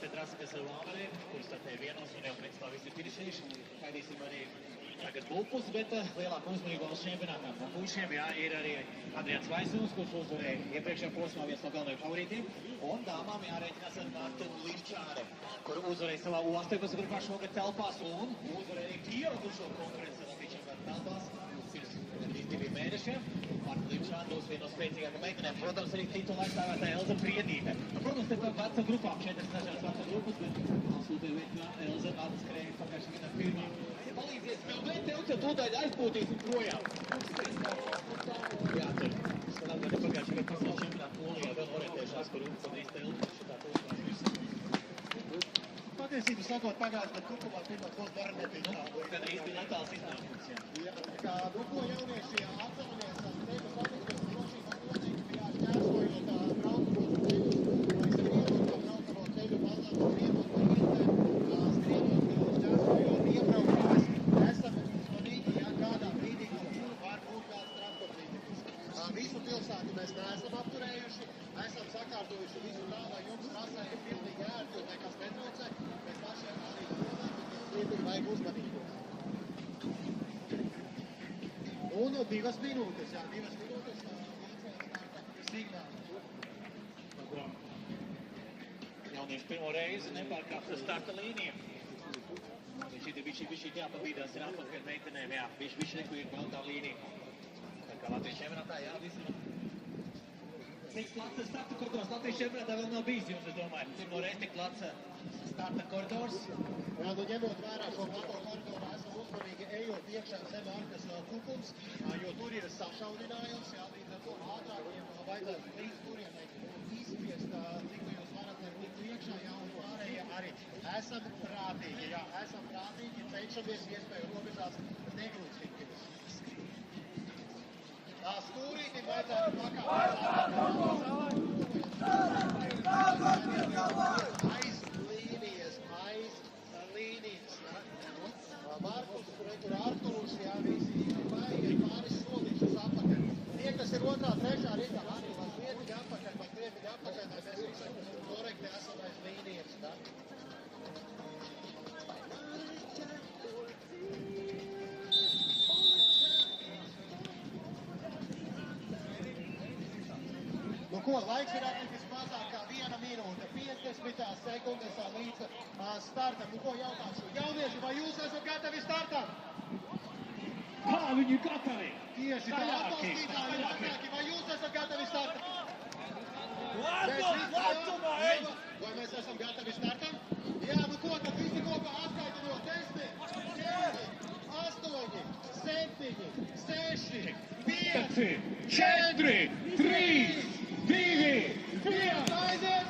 te trasi, kas ir Vāverē, kur startē vienos un jau principā visi ir finišējuši. Gaidīsim arī tagad Bulpus, bet lielāku uzmanību valsts čempionātām. No puišiem, jā, ir arī Adrians Vaisuns, kurš uzvarēja iepriekšējā posmā viens no galvenajiem favorītiem. Un dāmām jārēķinās ar Martu Līšķāri, kur uzvarēja savā U18 grupā šogad telpās un uzvarēja arī pieaugušo konkurenci Latvijas čempionāta telpās. Pirms 2 mēnešiem. Marta Līšķāri būs viena no spēcīgākajām meitenēm. Protams, arī titula aizstāvētāja Elza Priedīte. Protams, te par vecu grupām 4 dažādas vecu grupas, bet absolūti veikt, ka Elza atskrēja pagājušajā gadā pirmā. Ja palīdzies vēl vien tev, tad tūdaļ aizpūtīsim projām. Jā, tur. Sanāk, ka pagājušajā gadā pasaules čempionāta Polijā vēl orientējušās, kur padrīz tev šitā posmās visu. Patiesību sakot, pagājušajā gadā Kukumā pirmā posma var nebija tāda. Gan īsti netāls iznākums, jā. Jā, kā ko jaunieši atceramies, tev satiksmes drošības noteikti bija ķērsojot braucamo ceļus, lai skrienot pa braucamo ceļu mazāk skrienot pa ietēm, skrienot ķērsojot iebraukājus. Esam uzmanīgi, ja kādā brīdī, kur var būt kāds transporta līdzeklis. Visu pilsētu mēs neesam apturējuši, esam sakārtojuši visu tā, lai jums trasē ir pilnīgi ērti un nekas netraucē, bet pašiem arī domāt, ka skrietīgi vajag uzmanību. Un 2 minūtes, jā, 2 minūtes signāli. Jaunieši pirmo reizi nepārkāpst starta līniju. Viņš jāpabīdās ir atpakaļ meitenēm, jā. Viņš neko ir baltā līnija. Tā kā Latvijas čempionātā, jā, visi. Cik plats ir starta koridors Latvijas čempionātā vēl nav bijis jums, es domāju. Pirmo reizi tik plats starta koridors. Jā, nu ņemot vērā šo plato koridoru, esam uzmanīgi ejot iekšā zem Arkas Kukums, jo tur ir sašaurinājums, jā, līdz ar to ātrākiem vajadzētu līdz turienai izspiest, cik jūs varat līdz iekšā, jā, un pārējie arī. Esam prātīgi, jā, esam prātīgi, cenšamies iespēju robežās negrūcīties. Stūrītim vajadzētu pakāpties aiz līnijas, Markus, tur Artūrs, jā, visi ir pāris solīšus apakaļ. Tie, kas ir 2., 3. rindā, Artūrs, krietīgi apakaļ, lai mēs visi korekti esam aiz līnijas, tā? Nu ko, laiks ir atlicis mazāk kā 1 minūte, 50 sekundes līdz startam. Nu ko jautāšu? Jaunieši, vai jūs esat gatavi startam? Kā viņi gatavi? Tieši tā, atbalstītāji vecāki, vai jūs esat gatavi startam? Vai mēs esam gatavi startam? Jā, nu ko, tad visi kopā atskaitinot 10, 9, 8, 7, 6, 5, 4, 3, 2, 1, aiziet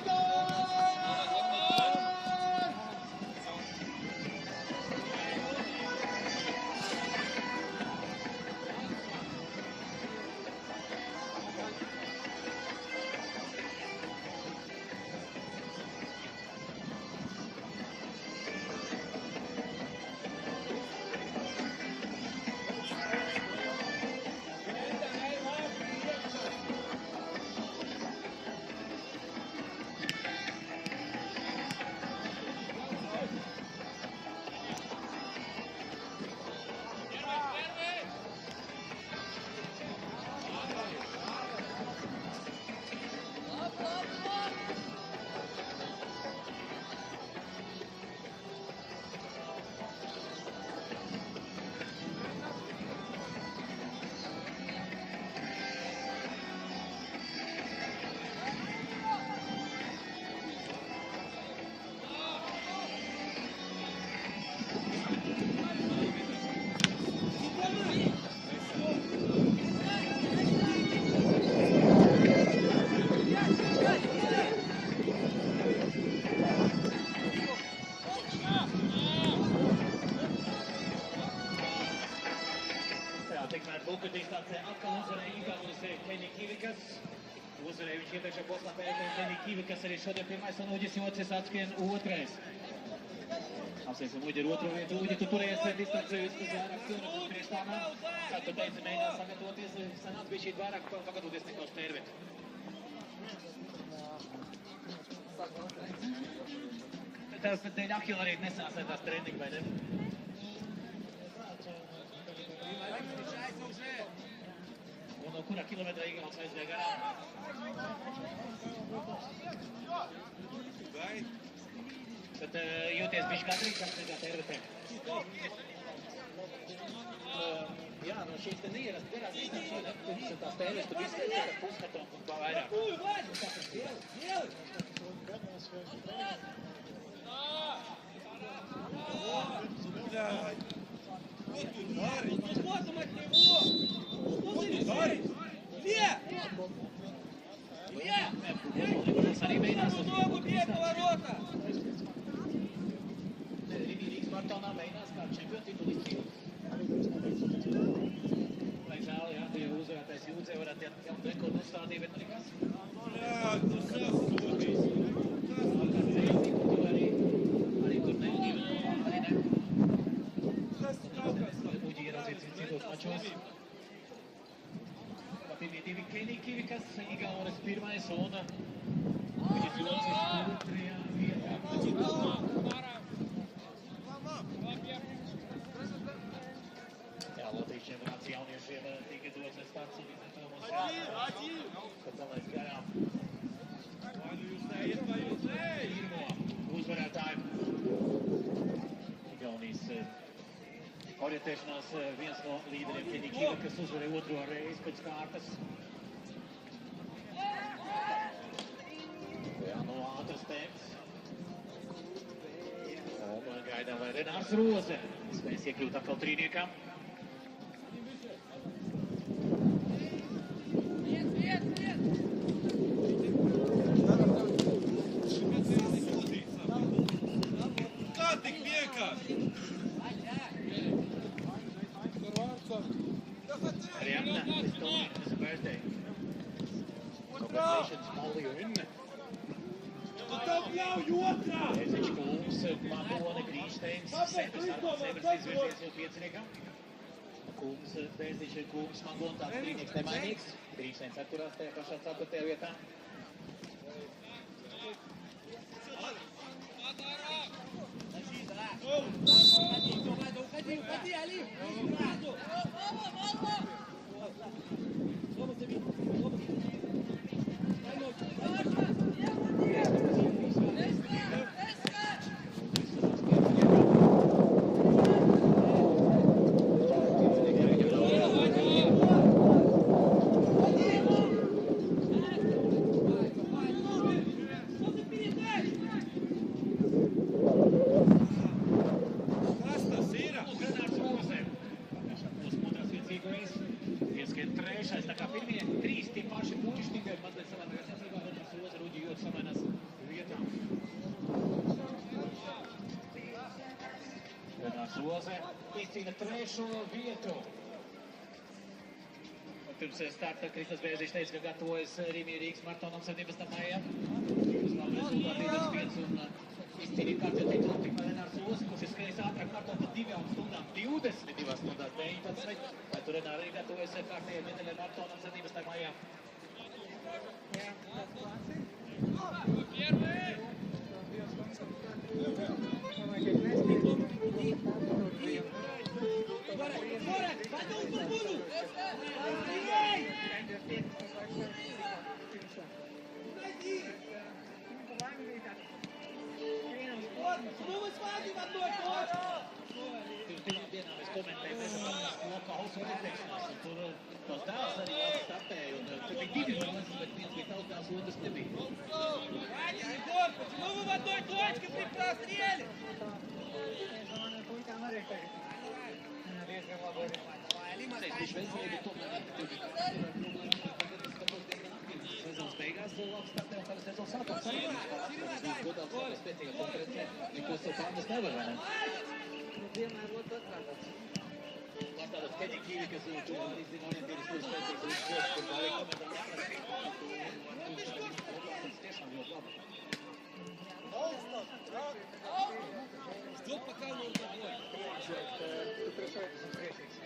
Buka distancē atkal uzvarēja Igaunis Teņikivikas. Uzvarēja viņš iepriekšējā posmā pēdējais Teņikivikas, arī šodien pirmais un Uģis Jocis atskrien 2. Apsveicam Uģi ar 2. vietu. Uģi, tu turējies distancē vismaz vairāk kilometrus priekš tām. Kā tu teici, mēģināt sagatavoties, sanāc bija šī vairāk pagatavoties nekā uz tērvietu. tev dēļ Ahila arī nesanāca tās treniņi, vai ne? Un no kurā kilometrā Igauns aizvēja garām? Bet jūties bišķi katrīgi, kas nekā tervetē? Jā, no šīs te neierast garās distances, tās tēves tur izskatīt ar pusmetru un kā vairāk. Arī mēģinās Rīgas maratonā mēģinās kā čempionu titulu izcīnīt. Lai žēl, jā, tie uzvarētais Jūdzē varētu jaunu rekordu uzstādīt, bet nekas. Jā, tu sasūdīs. Arī tur neunība, arī ne. Uģi ieraudzīt citos mačos. Pirmie divi Keniki, kas Igaunas pirmais un Uģis Jocis otrajā vietā. Jā, Latvijas čempionāts jauniešiem tika dots starts un izmetāmos kad palaist garām. Pirmo uzvarētāju Igaunijas orientēšanās viens no līderiem Kenikīva, kas uzvarēja otro reizi pēc kārtas. Jā, no ātras temps. Un gaidām, vai Renārs Roze spēs iekļūt atkal trīniekam. Kā tik vienkārši? Arianna, it's Dominica's birthday. Congratulations, Molly Rynne. Pēziņš Kulms, Magone, Grīnsteins, Sebers izvirzies jau pieciniekam. Kulms, Pēziņš, Kulms, Magone, tāds trīnieks nemainīgs. Grīnsteins atturās tajā pašā 4. vietā. Roze izcīna 3. vietu. Pirms starta Kristas Bēziņš teica, ka gatavojas Rīgas maratonam 17. maijā. Uz labu rezultātu 25 un izcīnīja kārtējo titulu tikmēr Renārs Roze, kurš ir skrējis ātrāk maratonu par 2 stundām 20, 2 stundās 19. Vai tur Renāri arī gatavojas kārtējai medaļai maratonam 17. maijā? Pirmajā dienā mēs komentējam Mežaparkas lokā Ausuma orientēšanās, un tur tos dēls arī labi startēja, un tur bija 2 brālis, bet viens bija tavs dēls, otrs nebija. Viņš veselīgi tomēr sezonas beigās labi startē, un tagad sezonas sākums arī viņš pārāds, godāls labi spēcīgā konkurencē, neko sev pārnes nevar, vai ne? Pārstādāt Kenikīvi, kas izzina orientieris ļoti spēcīgs, viņš ļoti, kur arī komentam jāmēr, tiešām ļoti labi. Ждёт, пока он тобой. Tu priekšā esmu priekšīgs.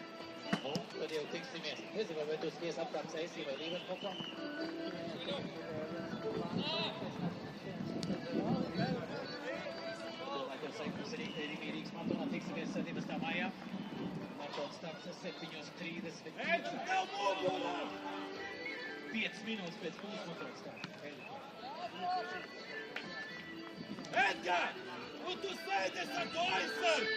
Nu, tad jau tiksimies. Nezinu, vai tu sties apkārt Eisī vai Rīvenhopā? Sākās 17. maijā. Maratona starts 7:30. Tev mugurā! 5 minūtes pēc pusmaratona starta. Edgar! Un tu sēdies ar to aizsargu!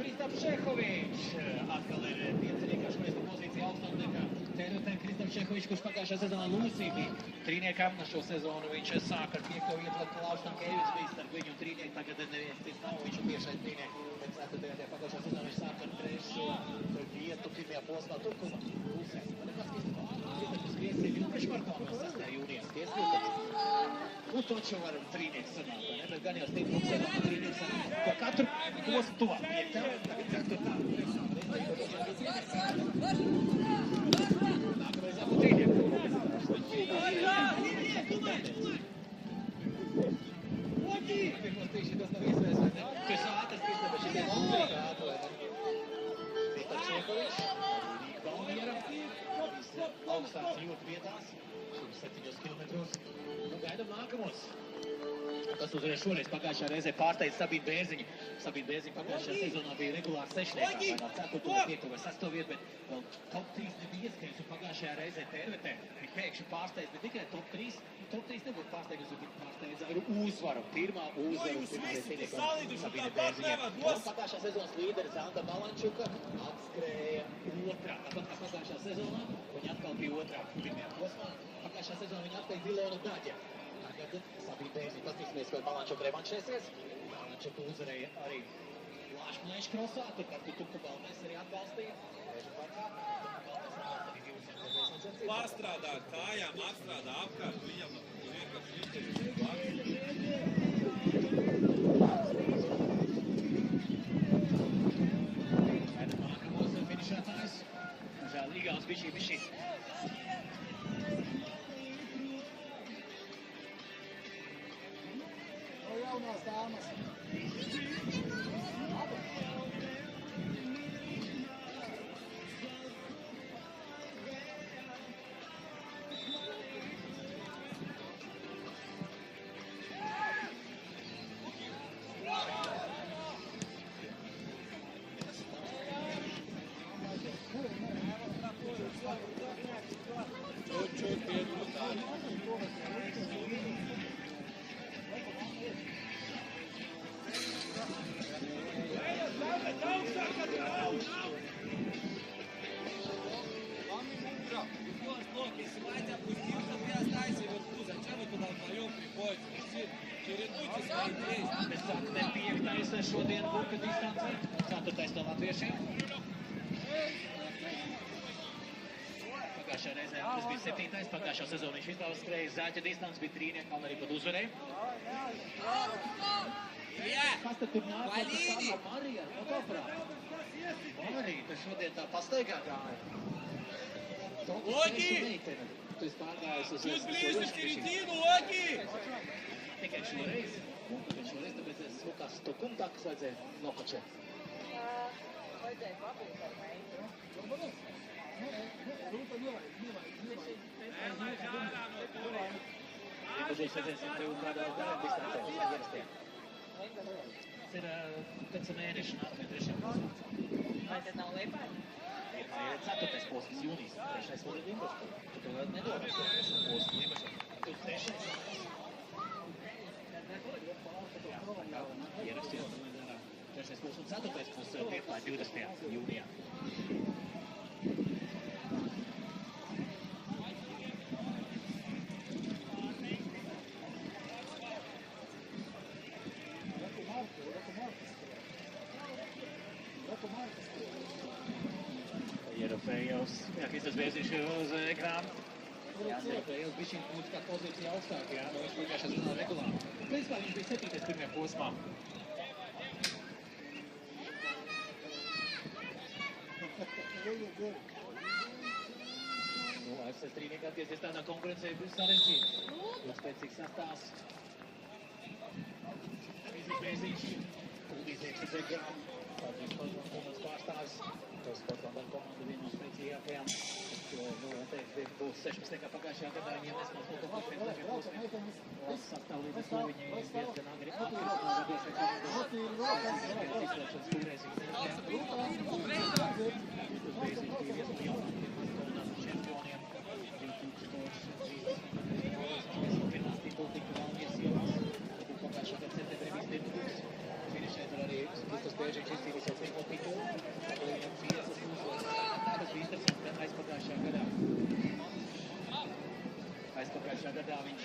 Kristaps Čehovičs atkal ir pieciniekāšanais par pozīciju augstāk nekā Terutē. Kristaps Čehovičs, kurš pagājušā sezonā Lūsī bija trīniekam. Šo sezonu viņš sāk ar 5. vietu, Klausam Kēvis bija starp viņu un trīnieku. Tagad neviens cits nav, viņš ir tiešais trīnieku. Pēc 4. pagājušā sezonā viņš sāk ar 3. vietu pirmajā posmā Turkumā. Lūsē. Kristaps Krievs ir priekšmaratonu 6. jūnijā. Nu, taču var trīnieks sanākt, ne? Bet gan jau stipri sezonu trīnieks sanākt. Pa katru posmu tuvāk piektā, tagad 4. Nākamais jābūt trīnieku. Pirmos tīši tas nav iespējas, vai ne? Tu esi ātrs, Kristaps, šis ir obligāti, vai ne? Kristaps Čehovičs, Rīga Valmiera, augstās jūtu vietās, 7 kilometros. Nu, gaidam nākamos. Tas uzreiz šoreiz pagājušā reizē pārsteidz Sabīnu Bērziņu. Sabīna Bērziņa pagājušajā sezonā bija regulāri sešniekā, vai no 4. vai 5. vai 6. vietu, bet vēl top 3 nebija iespējams, un pagājušajā reizē Tervetē bija pēkšņi pārsteidz, bet tikai top 3. Top 3 nebūtu pārsteidz, bet pārsteidz ar uzvaru. Pirmā uzvaru, pirmā reizē Sabīna Bērziņa. Un pagājušā sezonas līderis Anta Balančuka atskrēja otrā. Tāpat kā pagājušā sezonā, viņa atkal bija otrā pirmajā posmā. Pagājušā sezonā viņa atsteidz Ilona Daģa. Tagad Sabīna Bērziņa paskatīsimies, vai Balančuka revanšēsies. Balančuka uzvarēja arī Lāšmlēšu krosā, turpat Turkumā mēs arī atbalstīja. Lēžu parkā. Pārstrādā ar kājām, apstrādā apkārt, viņam vienkārši Gaidam nākamos finišētājus. Žēl Igauns bišķī. Jaunās dāmas. Šodien burka distancē, 4. no latviešiem. Pagājušā reizē tas bija 7. Pagājušā sezona viņš vispār skrēja zaļa distance, bija trīniekā un arī pat uzvarēja. Kas tad tur nāk? Valīni! Marija, fotoaparāts. Marija, tu šodien tā pastaigā gāja. Logi! Tu esi pārgājis uz... Čus blīži šķiritīnu, Logi! Tikai šoreiz. Un tikai šoreiz, tāpēc es smukās stukumtakas vajadzēja nokačēt. Vajadzēja pabūt ar meitu. Iepazīšu redzēsim tev kādā distancē, ierastajā. Tas ir pēc mēneša nākamajā 3. posmā. Vai tad nav Liepāja? Liepāja ir 4. posms jūnijas, 3. vēl ir Limbaša. Tu to vēl nedomāsi par 3. posmu Limbaša. Tu 3. Ierasties 3. posms un 4. posms Liepāja 20. jūnijā. Ierofējos, jā, Kristas Bērziņš uz ekrānu. Jā, Ierofējos bišķiņ būtu kā pozīcija augstāk, jā, no viņš pagājušā sezonā regulāri. Principā viņš bija 7. pirmajā posmā. Nu, FSS trīniekā atgriezties tādā konkurencē būs sarežģīts. Ļoti spēcīgs sastāvs. Kristas Bērziņš, Uldīs iekšas ekrānu. Latvijas komandas pārstāvis. Sportlandas komanda viena no spēcīgākajām. Noteikti būs 16. kā pagājušajā gadā, viņiem nesmaz kaut ko pēc dažiem posmiem. Valsts sastāvlīdz to viņi diezgan agri atradīs izslēgšanas pierēzīgi neredzējām. Tas bija viens no jaunākajiem komandas čempioniem 2030. Pirmās titula tika Valmieras ielās. Pagājušā gada septembrī viss debutūs. Finišē tur arī Kristus Bēžiņš izcīnījis jau pirmo titulu. Viņam 5 uzvaras. Tas bija interesanti, ka aizpagājušā gadā viņš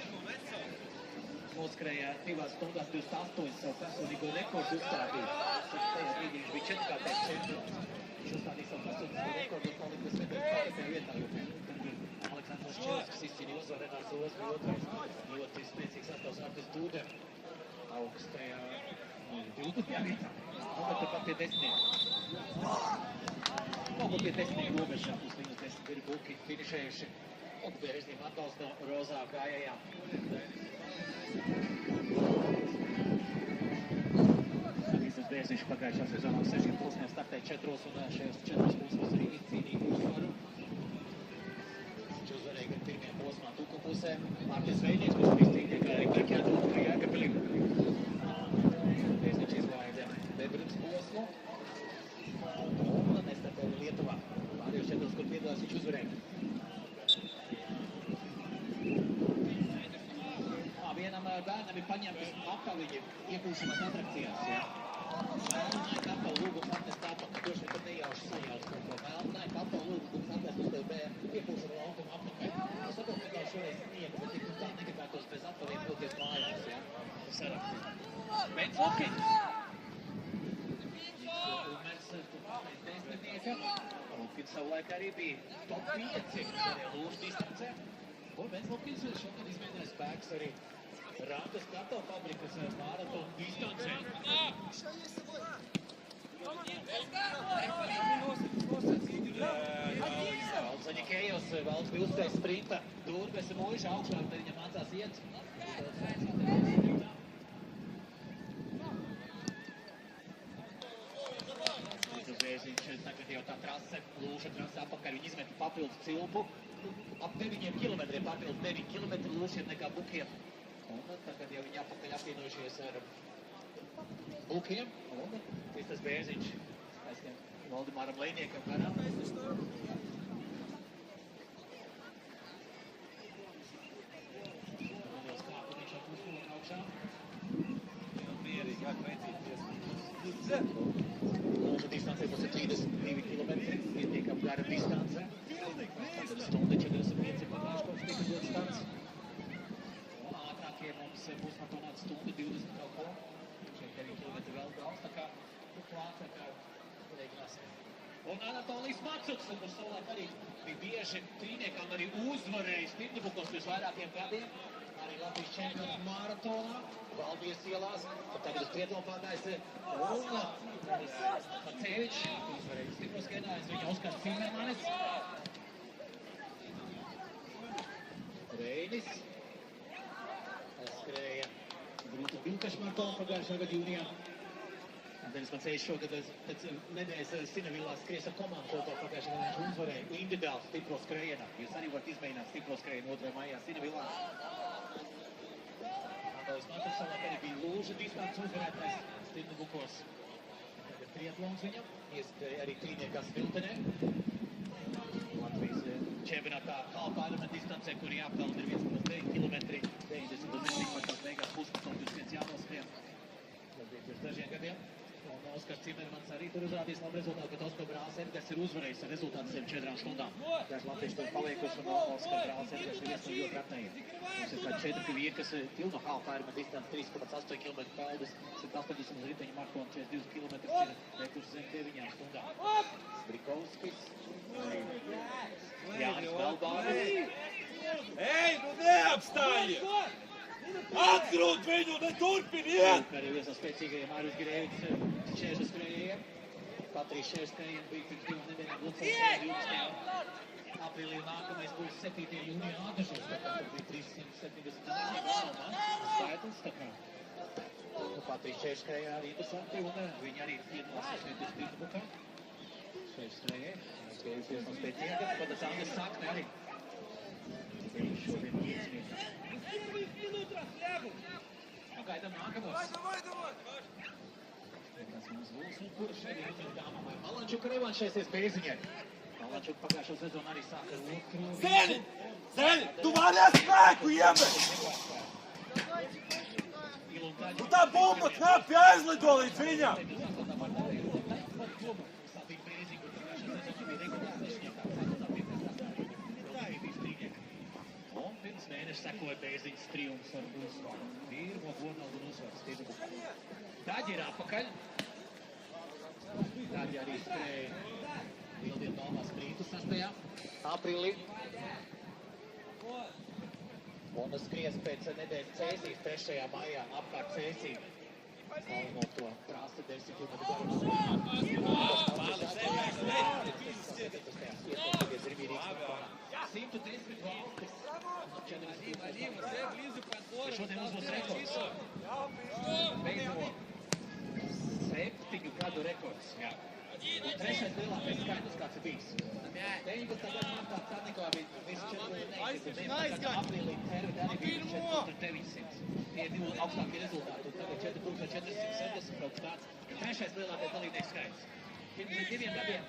noskrēja 2 stundās 28 savu personīgo rekordu uzstādīja. Tajā brīdī viņš bija 4-kārtais čempions. Viņš uzstādīja savu personīgo rekordu un palika bez medaļas 4. vietā, jo tad bija Aleksandrs Čelskis izcīnīja uzvaru, Renārs Ols bija 2. Ļoti spēcīgs sastāvs Artis Dūdem augstajā 20. vietā. Un pat pie 10. Varbūt pie 10 robežām, plus minus 10 ir buki finišējuši. Un Bērznim atbalsts no rozā gājējām. Kristus Bērziņš pagājušā sezonā 6 posmiem startēja 4 un šajos 4 posmos arī izcīnīja uzvaru. Viņš uzvarēja gan pirmajā posmā Tuku pusē. Mārtis Veidnieks, kurš izcīnīja, kā arī Berkjā Tuku par Jēkabili. Bērziņš izlaida Bebruds posmu. Un nestartēja Lietuvā. Pārējos 4, kur piedalās, viņš uzvarēja. Vienam bērnam ir paņemtas apaviņi iepūšanas atrakcijās, jā. Melnāja kapela lūgums atnest atpakaļ, droši vien, kad nejauši sajauc kaut ko. Melnāja kapela lūgums atnest uz tev iepūšanu laukumu atpakaļ. Es saprotu, ka jau šoreiz sniega, bet tik tā negribētos bez apaviem vilties mājās, jā. Sarakstīt. Bens Lukins. Umers pēc desmitnieka. Lukins savulaik arī bija top 5, arī lūžu distancē. Un Bens Lukins šogad izmēģināja spēks arī Rātas kartoffabrikas maratonu distancē. Valds Zaņikējos, Valds bija uzspējis sprinta durvis mūža augšā, tad viņam mācās iet. Kristus Bēžiņš, tagad jau tā trase, lūša trase apakaļ, viņi izmeta papildus cilpu. Ap 9 kilometriem, papildus 9 kilometri lūšiem nekā bukiem. Un tagad jau viņi apakaļ apvienojušies ar bukiem. Un Kristus Bēziņš aizskan Valdemāram Lejniekam garām. Nedaudz kāpu viņš jau puslūk augšā. Mierīgi, kā veicīties. Lūža distancē būs 32 kilometri. Pietiekam gara distancē. Tagad stunda 45 pagājuši kopš tika dots starts. Mums būs matonāts stundu 20 kaut ko. Šeit 9 kilometri vēl brauc, tā kā klāt, tā kā reiķināsim. Un Anatolijs Macuks, kurš savulaik arī bija bieži trīniekām arī uzvarējis Tirnibukos pirms vairākiem gadiem. Arī Latvijas čempions maratonā, Valmieras ielās. Tagad uz Priedomu pārgājis Pacevičs, uzvarējis stipros skrēnājus, viņa Oskars Cimermanis. Reinis. Skrēja Grūtu Vilkašu maratonu pagājušā gada jūnijā. Denis Macējs šogad pēc nedēļas Sinavillā skries ar komandu kopā pagājušā gada viņš uzvarēja individuāli stipro skrējienā. Jūs arī varat izmēģināt stipro skrējienu 2. maijā Sinavillā. Anatolijs Macuks savulaik arī bija lūžu distants uzvarētājs Tirnibukos. Tagad triatlons viņam, ieskrēja arī trīniekā Sviltenē. Latvijas čempionātā kalpārama distancē, kur jāapkalna ir 1,9 kilometri, 90 metrās beigās puspunktus viens jānoskrien. Tas bija pirms dažiem gadiem. Un Oskars Cimermans arī tur uzrādījis labu rezultātu, bet Oskar Brāls Edgars ir uzvarējis ar rezultātu 4 stundām. Daži latvieši tur paliekoši un Oskar Brāls Edgars ir viens no ļoti ratējiem. Mums ir kādi 4 vīri, kas pilno kalpārama distanci 3,8 km peldas, 180 riteņu maratonu 42 km ir veikuši zem 9 stundām. Brikovskis. Jānis Velbānis. Ej, nu neapstājies! Atgrūt viņu, neturpiniet! Arī viens no spēcīgajiem Māris Grēvics šķēršu skrējējiem. Patrīs šķēršu skrējiem bija pirms 2 nedēļām Lucas 20. aprīlī nākamais būs 7. jūnijā Ādažos. Tā kā tur bija 370 skaitlis, tā kā. Patrīs Češkajā arī interesanti, un viņi arī ienosas uz Pittsburghā. Češkajā, spējusies no spēcīgākas, pat tas Andres Sakne arī. Viņš šodien iesmīt. Gaidām nākamos. Tas mums būs, un kurš šodien uzvar dāmām vai Malančuka revanšēsies Bērziņai. Malančuka pagājušo sezonu arī sāka otru. Zeni! Zeni! Tu vari ar spēku iemest! Tu tā bumba knapi aizlido līdz viņam! Un pirms mēneša sekoja Bērziņas triumfs ar uzvaru. Pirmo Bornaldu un uzvaru Stidbu. Daģi ir atpakaļ. Daģi arī skrēja Lieldienu Balmā sprītu 6. aprīlī. Un skries pēc nedēļas Cēsīs 3. maijā apkārt Cēsī. Salmo to krāsta 10 km garums. Šodien uzbūs rekords. Beidzamo 7 gadu rekords. Un 3. lielākais skaitlis, kāds ir bijis. 19. gadu martā Carnikovā bija visu 4,900. Aprīlī Tervita arī bija 4,900. Tie ir 2 augstākie rezultāti. Un tagad 4,470 kaut tāds. 3. lielākais dalībnieks skaits. Pirms 2 gadiem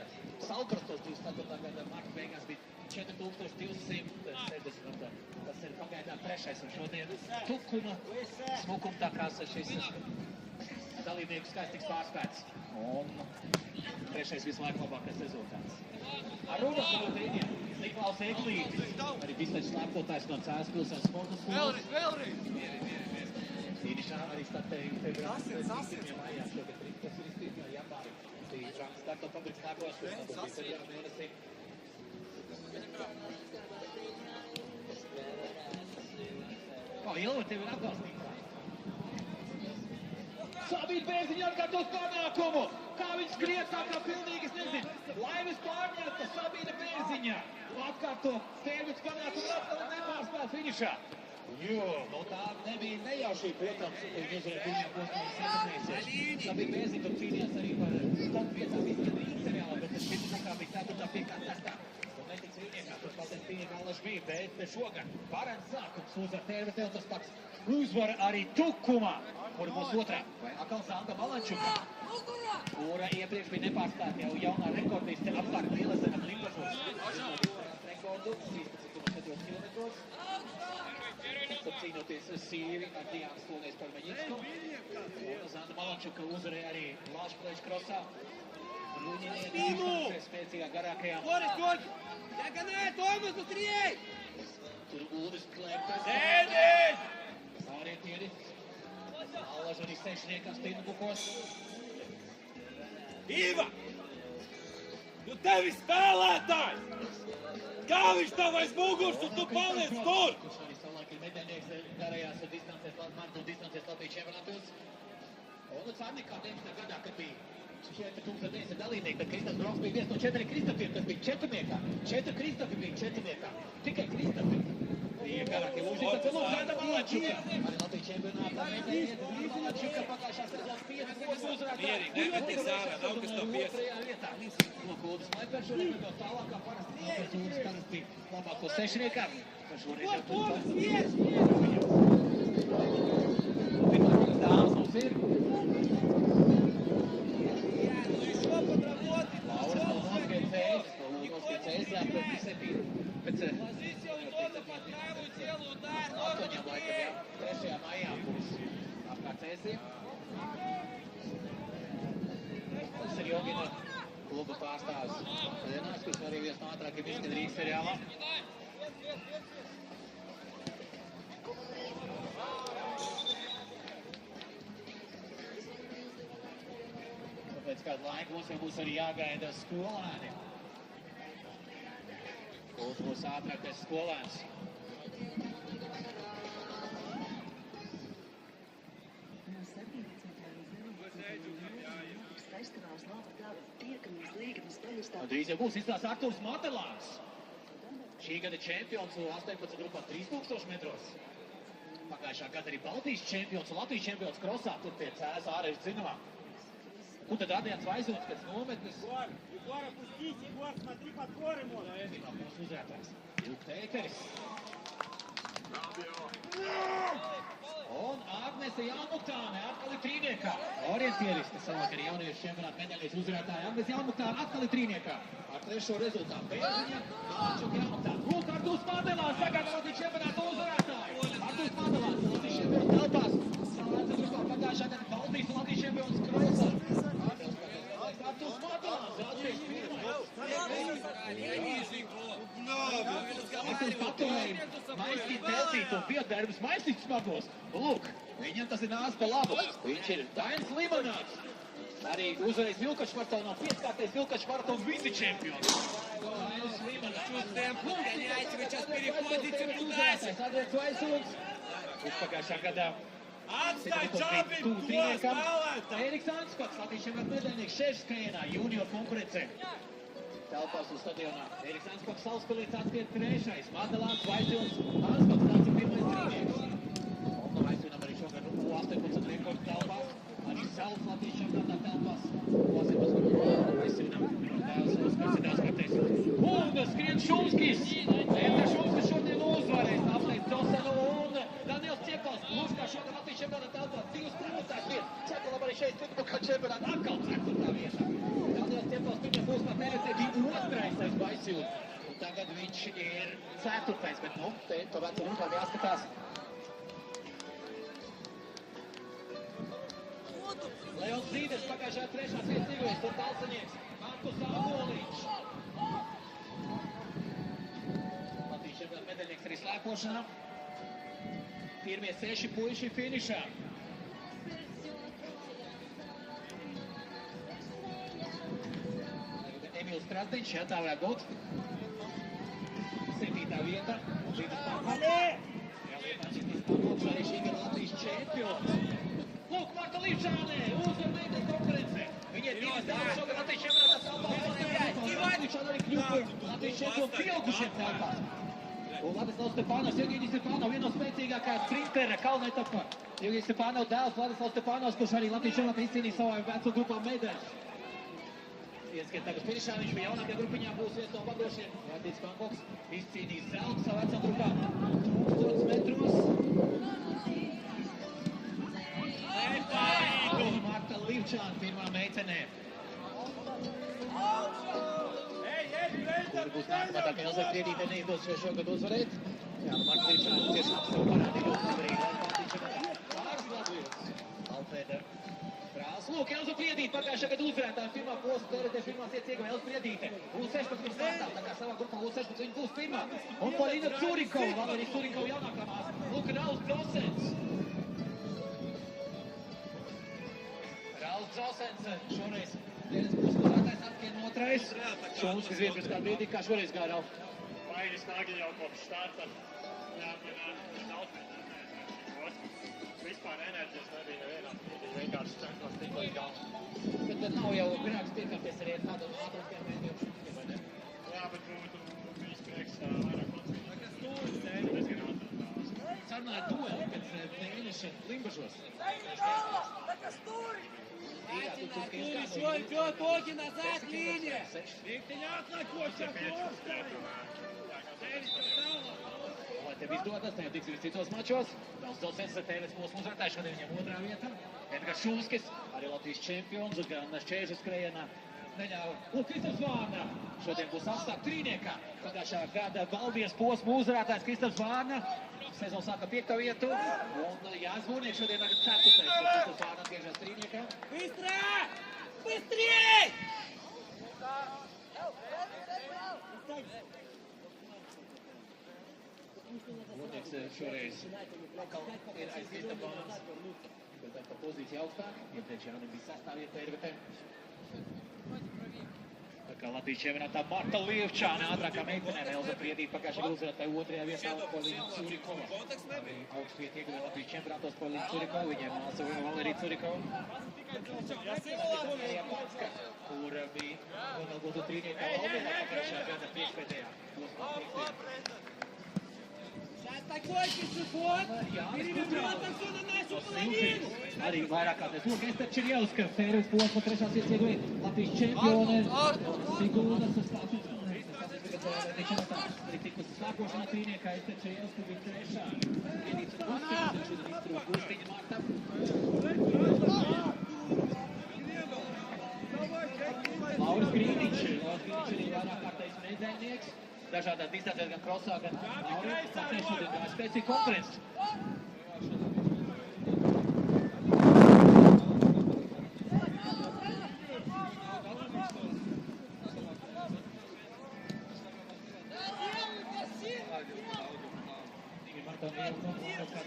Salkrastos 24. gada marta beigās bija 4,270. Tas ir pagaidām 3. un šodien Tukuma smukuma tā kā šis dalībnieku skaits tiks pārspēts. Un 3. visu laiku labākais rezultāts. Aruna Sarutīņiem, Niklaus Eglītis, arī bisteņu slēpotājs no Cēlas pilsētas sporta skolas. Finišā arī startēja februārī 1. maijā šogad kas ir izpītā Japāri. Starto fabriks nākos, kurš nav bija februārā mēnesī. Ilva, tev ir atbalstītāji. Sabīta Bērziņa atkārtos panākumu. Kā viņš skriet tā kā pilnīgi, es nezinu. Laimes pārņemta Sabīta Bērziņa. Atkārto Tervits panākumu atkal nepārspēl finišā. Jo, no tā nebija nejaušība, protams, viņš uzvarēja pirmajā posmā satratīsies. Sabīta Bērziņa tur cīnījās arī par top vietām izskatīt seriālā, bet tas šķiet tā kā bija 4., 5., 6. Netic rīniekā, tur paldies Pieņēgālaši bija, bet šogad parents sākums uzvar Tervita un tas pats uzvara arī Tukuma, kura būs 2. Vai atkal Sanda Malančuka, kura iepriekš bija nepārspēta jau jaunā rekordiste apkārt Lielezemam Limbažos. Rekordu 13,4 km. Cīnoties Sīvi ar Diānu Skolnies par Meņinsku. Un Sanda Malančuka uzvarēja arī Lāšplēču krosā. Ruņinieki spēcīgā garākajām. Diagonal, Tomas, bыстрей! Tur Uldis Klēpes. Zeni! Ārietieri. Allaž arī sešniekās Tīnbukos. Iva! Nu tevi spēlētājs! Kā viņš tev aiz muguras un tu paliec tur? Kurš arī savulaik ir medaļnieks garajās distancēs, martu distancēs Latvijas čempionātos. Un Carnikā 19. gadā, kad bija 4,900 dalībnieki, bet Kristofs Bronks bija viens no 4 Kristofiem, kas bija 4. 4 Kristofi bija 4. Tikai Kristofi. Bija garākie mūži, tad lūk Zanda Malančuka. Arī Latvijas čempionātā medaļnieks Zanda Malančuka pagājušās sezonas 5 posmu uzvarētāji. Mierīgi, nemeties ārā, nav kas tev pies. Vietā. Lūk, Uldis Klēpes šodien nedaudz tālākā parasti. Pēc Uldis parasti bija labāko sešniekā. Šoreiz jau pirmās dāmas mums ir. Lauras Polnovskajai pēc 7. Astoņiem laikam, jā. 3. maijā būs apkārt Cēsī. Tas ir Jogina kluba pārstāvis Lenārs, kurš arī viens no ātrākiem izskan Rīgas seriālā. Pēc kādu laiku mums jau būs arī jāgaida skolēni. Kurš būs ātrākais skolēns? No 17. festivāls Lava Tava tiekamies līgatnes tenisā. Drīz jau būs izstās Artūrs Matelāns. Šī gada čempions 18 grupā 3000 metros. Pagājušā gada arī Baltijas čempions un Latvijas čempions krosā, tur pie Cēza ārēžu dzinumā. Un tad Adrians Vaizons pēc nometnes. Егор, опустись, Егор, смотри, под горы можно. Pirmā mūsu uzrētājs. Ilgt ēteris. Un Agnese Jāmuktāne atkal ir trīniekā. Orientieriste savāk arī jauniešu čempionāta medaļas uzrētāja. Agnese Jāmuktāne atkal ir trīniekā. Ar trešo rezultātu. Pēdiņa Dāčuk Jāmuktāne. Lūk, Artūrs Madelāns sagāda Latvijas čempionāta uzrētāju. Artūrs Madelāns, Latvijas čempions telpās. Savāca grupā pagājušā gada Baltijas un Latvijas čempions krosā. Artūrs Madelāns, Latvijas pirmais. Artūrs paturēja maisīt teltīt un piedarbus maisīt smagos. Lūk, viņam tas ir nāc pa labu. Viņš ir Dainis Limonāts. Arī uzreiz Vilkačs Martona, pieskārtais Vilkačs Martona vicečempions. Dainis Limonāts. Гоняйте, вы сейчас переходите туда. Adrians Vaizons. Kurš pagājušā gadā Отстань, Čabi, tuvā spēlētā. Eriks Anspats, Latvijas čempionāta medaļnieks šešu skrējienā, junior konkurencē. Telpās uz stadionā. Eriks Anspats savspēlīts atskiet trešais. Madelāns, Vaizons, Anspats tāds ir pirmais trīnieks. Un no Vaizonam arī šogad U18 rekords telpās. Arī savs Latvijas čempionātā telpās. U18 Vaizonam dēls Oskars ir dēlskartais. Un skrien Šumskis. Edgar Šumskis šodien uzvarēs. Apsteidz Dosenu un Daniels Ciepals. Lūk, kā šogad Latvijas čempionāta telpās. Divas pirmotās vietas. Cekolam arī šeit turpmākā čempionāta atkal ceturtā vietā. Daniels Ciepals pirmajā posmā terēcē bija otrais aiz Vaizona. Un tagad viņš ir ceturtais, bet nu, te to veco runām jāskatās. Leons Zīders pagājušā trešās vietas ieguvēs un talsanieks Markus Ābolīņš. Latvijas čempionāta medaļnieks arī slēpošanā. Pirmie 6 puiši finišā. Emīls Krasdiņš, jā, tā varētu būt. 7. vieta. Līdz pārmā. Jā, Liepāčis pārmā, arī šī gada Latvijas čempions. Lūk, Marta Līvčāne, uzvar meitenes konkurencē. Viņa ir divas dēļas šogad Latvijas čempionātā telpās. Līvčāne arī kļuva Latvijas čempionu pieaugušiem telpās. Un Vladislavs Stepanovs, Jevģīņis Stepanovs, viena no spēcīgākā sprintera kalna etapā. Jevģīņis Stepanovs dēls Vladislavs Stepanovs, kurš arī Latvijas čempionātā izcīnīja savā veco grupā medaļas. Ieskien tagad finišā, viņš bija jaunākajā grupiņā, būs viens no vadošiem. Jātīts Pankoks izcīnīs zeltu savā vecā grupā 1000 metros. Un Marta Līvčāne, pirmā meitenē. Kur būs nākamā, tā kā Elza Kriedīte neizdosies šogad uzvarēt. Jā, Marta Līvčāne tiešām sev parādīja ļoti svarīgi. Pāris labības. Alfrēda Krāls. Lūk, Elza Kriedīte pagājušā gada uzvarētāja pirmā posma terētē pirmās vietas ieguva Elza Kriedīte. U16 sastāv, tā kā savā grupā U16 viņa būs pirmā. Un Polina Curinkova, Valerija Curinkova jaunākā māsa. Lūk, Rauls Drosens. Rauls Drosens šoreiz vienas būs uzvarētājs atkien otrais. Šumskis vien pēc kādu brīdī, kā šoreiz gāja Raul. Baigi smagi jau kopš starta. Jā, man daudz vispār enerģijas nebija nevienam. Vienkārši centos tik līdz galam. Bet tad nav jau grāks piekāpties arī ar kādam ātrākiem mēdiem šumskiem, vai ne? Jā, bet būtu bijis prieks vairāk koncentrēt. Kas stūris, tēvi? Diezgan ātrāk. Sarunāja dueli pēc mēneša Limbažos. Стуль, еще идет, ноги назад, линия! Виктор, накося, просто! Lai tev izdodas, tev tiks arī citos mačos. Rauls Drosens ar tevis posmu uzvarētājs, šodien viņam otrā vieta. Edgars Šumskis, arī Latvijas čempions, gan šķēršu skrējienā neļāva. Un Kristaps Vārna šodien būs apstāk trīniekā. Pagājušā gada Baltijas posmu uzvarētājs Kristaps Vārna. Sezonu sāka 5. vietu. Un Jānis Mūrnieks šodien tagad 4. Kristaps Vārna atgriežas trīniekā. Быстро! Быстрей! Mūrnieks šoreiz atkal ir aiz Kristapa Vārnas. Bet ar pozīciju augstāk. Iepriekš Jānim bija 6. vieta RVT. Tā kā Latvijas čempionātā Marta Līvčāne ātrākā meitenē, Elza Kriedīte pagājušā gada uzvarētāja 2. vietā un Polina Curikova. Arī augstu vietu ieguvēja Latvijas čempionātos Polina Curikova, viņiem māsa Valerija Curikova. Marija Patska, kur bija vēl būtu trīniekā Valdēnā pagājušā gada priekšpēdējā posmā. Attackojte support! Ir iebraucams un nesu plēnīnu! Arī vairāk kā to Gester Čirjevska, Fēras posma trešās vietas ieguvēja Latvijas čempione Sigulda sastāvs. Arī tikus sākošanā trīniekā Gester Čirjevska bija trešā. Vienīts un uzskats, un šodien izturot Gustiņa Marta. Lauris Grīniņš arī vairāk kārtējs medzēnieks. Dažādās distancēs gan krosā, gan Lauris. Tāpēc šodien gāja spēcīga konkurence.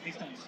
Distance.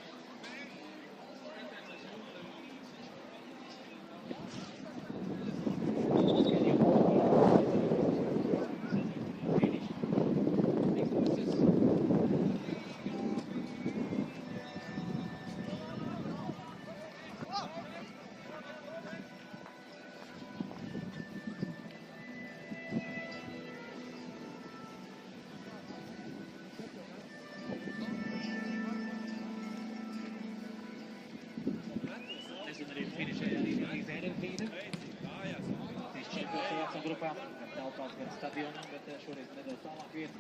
Telpās gan stadionam, bet šoreiz nedaudz tālāk vietu.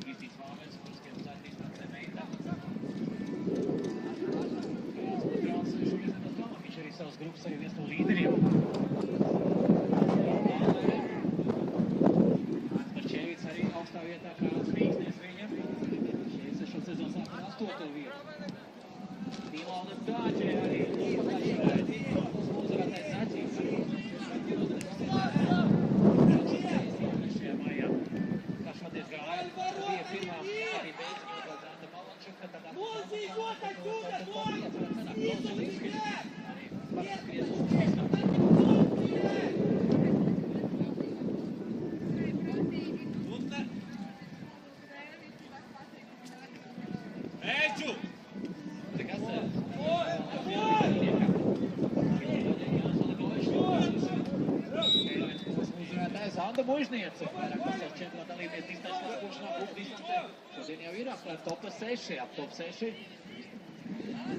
Kristīns Vāvens, kurskiem saistīs praksē meitā. Brālis šoreiz nedaudz tālāk, viņš arī savas grupas arī viens no līderiem. Marčēvits arī augstā vietā kā spīksnieks viņam. Šeit šo sezonu sāk ar 8. vietu. Mīlona Dāķē arī uzvarētais sacīs. Šajā mājā. Kā šodien gāja, bija pirmā arī beidzot Zanda Malančuka, tad Ēģu! Zanda Mužniece, vairāk pasaules čempionāta dalībniece distances pārkošanā, grupu distancē. Šodien jau ir apkārt top 6, ap top 6.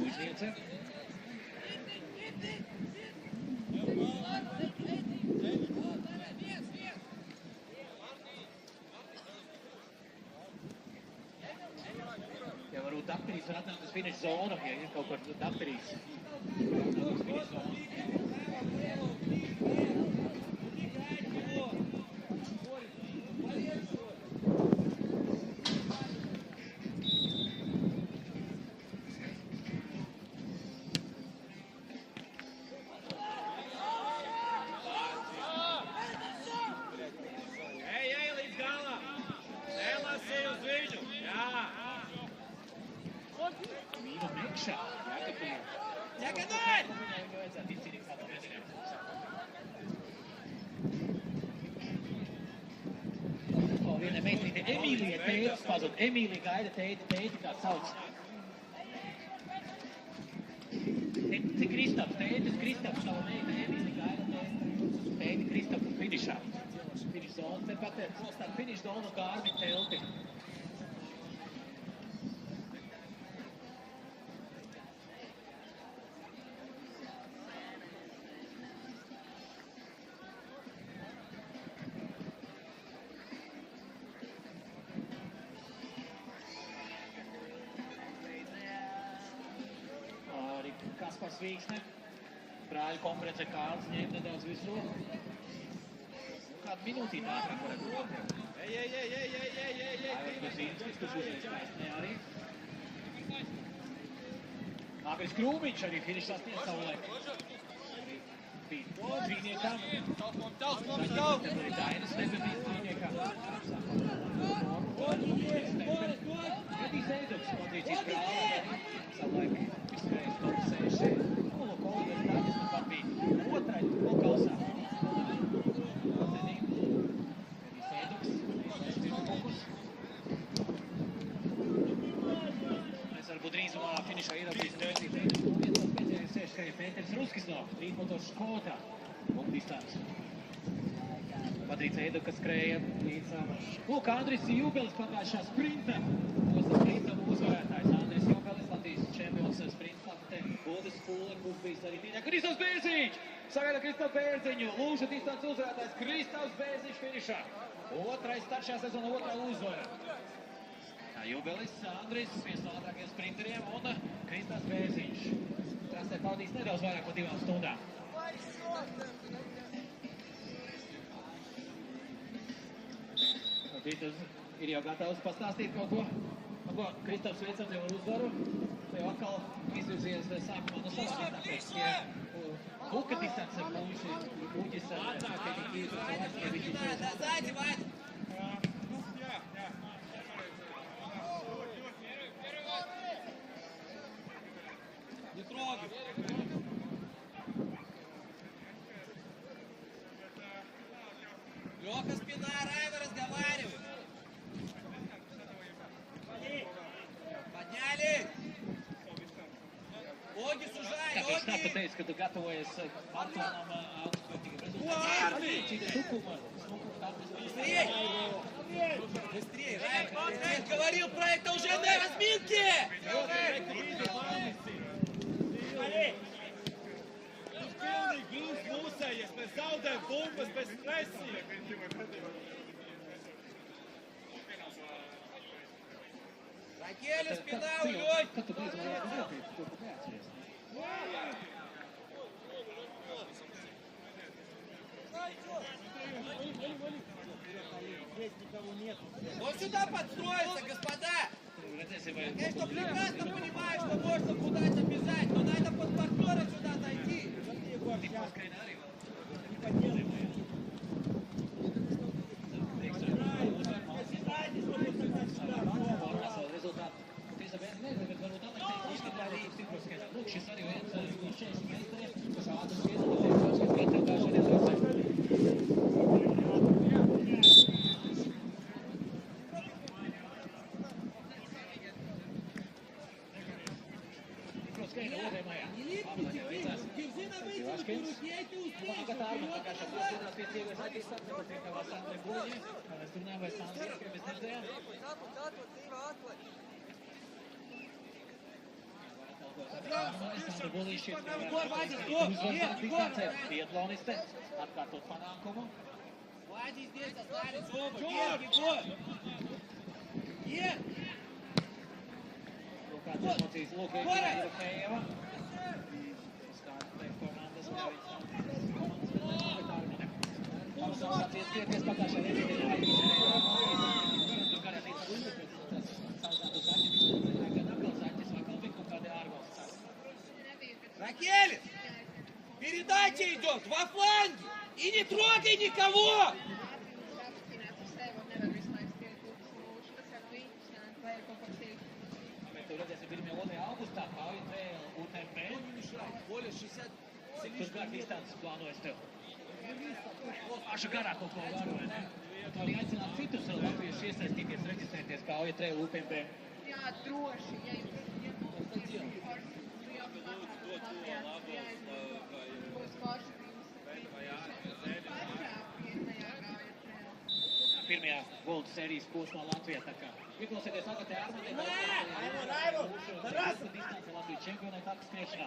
Mužniece. Ja varbūt dakterīs var atnākt uz finiša zonu, ja ir kaut kur dakterīs. Uz finiša zonu. Emīlija tētis pazud. Emīlija gaida tēti kā sauc. Kristaps, tētis Kristaps, savu meita Emīlija gaida tēti Kristaps finišā. Finiša zona, te pat starp finiša zonu Gārmi telti. Kaspars Vīksne, brāļu konkurence Kārls ņēma nedaudz visu. Kādu minūtīti ātrāk varētu būt. Aivars Bezīnskis, kurš uzreiz taisnē arī. Nākais Krūmiņš arī finišs sasniedz savu laiku. Bija trīniekā. Arī Dainas Stepe bija trīniekā. Edijs Eidoks, Patrīcijas brālē, savu laiku. Izskrējas top 6. Kolo Kolbers Daņas nu pat bija otrais pokausā. Edijs Eidoks, fokus. Mēs varbūt drīzumā finišā ieraudzīs Pēters Eidoks. Un viens vēl pēcējais sēž, ka ir Pēters Ruskis no Rītmotos Škotā. Punkdistants. Vadīts Eiduka skrēja līdzām. Lūk, Andris Jubelis pagājušā sprinta. Mūsu sprinta uzvarētājs Andris Jubelis, Latvijas čempions sprinta latē. Bodas Fūle, kurš bijis arī tīņā. Kristofs Bērziņš! Sagaida Kristofu Bērziņu. Lūža distances uzvarētājs Kristofs Bērziņš finišā. Otrais starts šajā sezonā, otrā uzvara. Jubelis, Andris, viens no ātrākajiem sprinteriem un Kristofs Bērziņš. Trasē pavadīs nedaudz vairāk par 2 stundām. Vitas ir jau gatavs pastāstīt kaut ko. Kristofs veicam jau ar uzvaru. Jau atkal izvirzies sākumā no savā distancē. Buka distance Uģis ar Не трогай! Лёха, спина, Райва, разговаривай! Подняли! Ноги сужай, Kā viņš ноги! teica, ka tu gatavojies maratonam augstvērtīgam Быстрее! Быстрее, Райва! Я говорил про это уже на разминке! Gūs mūsējies, mēs zaudējam bumbas bez stresiem. Ракеля, спина, улёй! Kad tu beidzot varētu to pat neatceries. Вот сюда подстроиться, господа! Redzēsim, vai Конечно, прекрасно понимаю, что можно куда-то бежать, но надо под партнера сюда зайти. paskaidri arī vēl. Rezultāti. Tiesa viens nezinu, bet varbūt Aleks uzskatā arī stipros skaidrs. Lūk, šis arī viens 40 metriem, kas ātras piedalīties, kas pietiltā šodien redzēt. Biatloniste atkārtot panākumu. Влади здесь останется оба. Егор! Егор! Kāds emocijas lūk, ir Fējeva. Skārtē komandas, un viņš komandas Armane. Sācies pieties pagājušā nedēļā arī tur garā līdz Rūdzi, pēc tas sauzātu Zaķis, gan atkal Zaķis, atkal bija kaut kādi ārvalsts. Ракели! Передача идет! Два фланги! И не трогай никого! Bet tu redzēsi 1. 2. augustā kauja vēl UTP. Более 60 Tur gar distances plānojas tev. Paša garā kaut ko varu, vai ne? Tu arī aicināt citus latviešu iesaistīties, reģistrēties kauja trail UTP. Jā, droši, ja jūs Pirmajā Goldu sērijas posmā Latvijā, tā kā ieklausieties Agatē Armanē, distance Latvijas čempionē tāka skriešanā.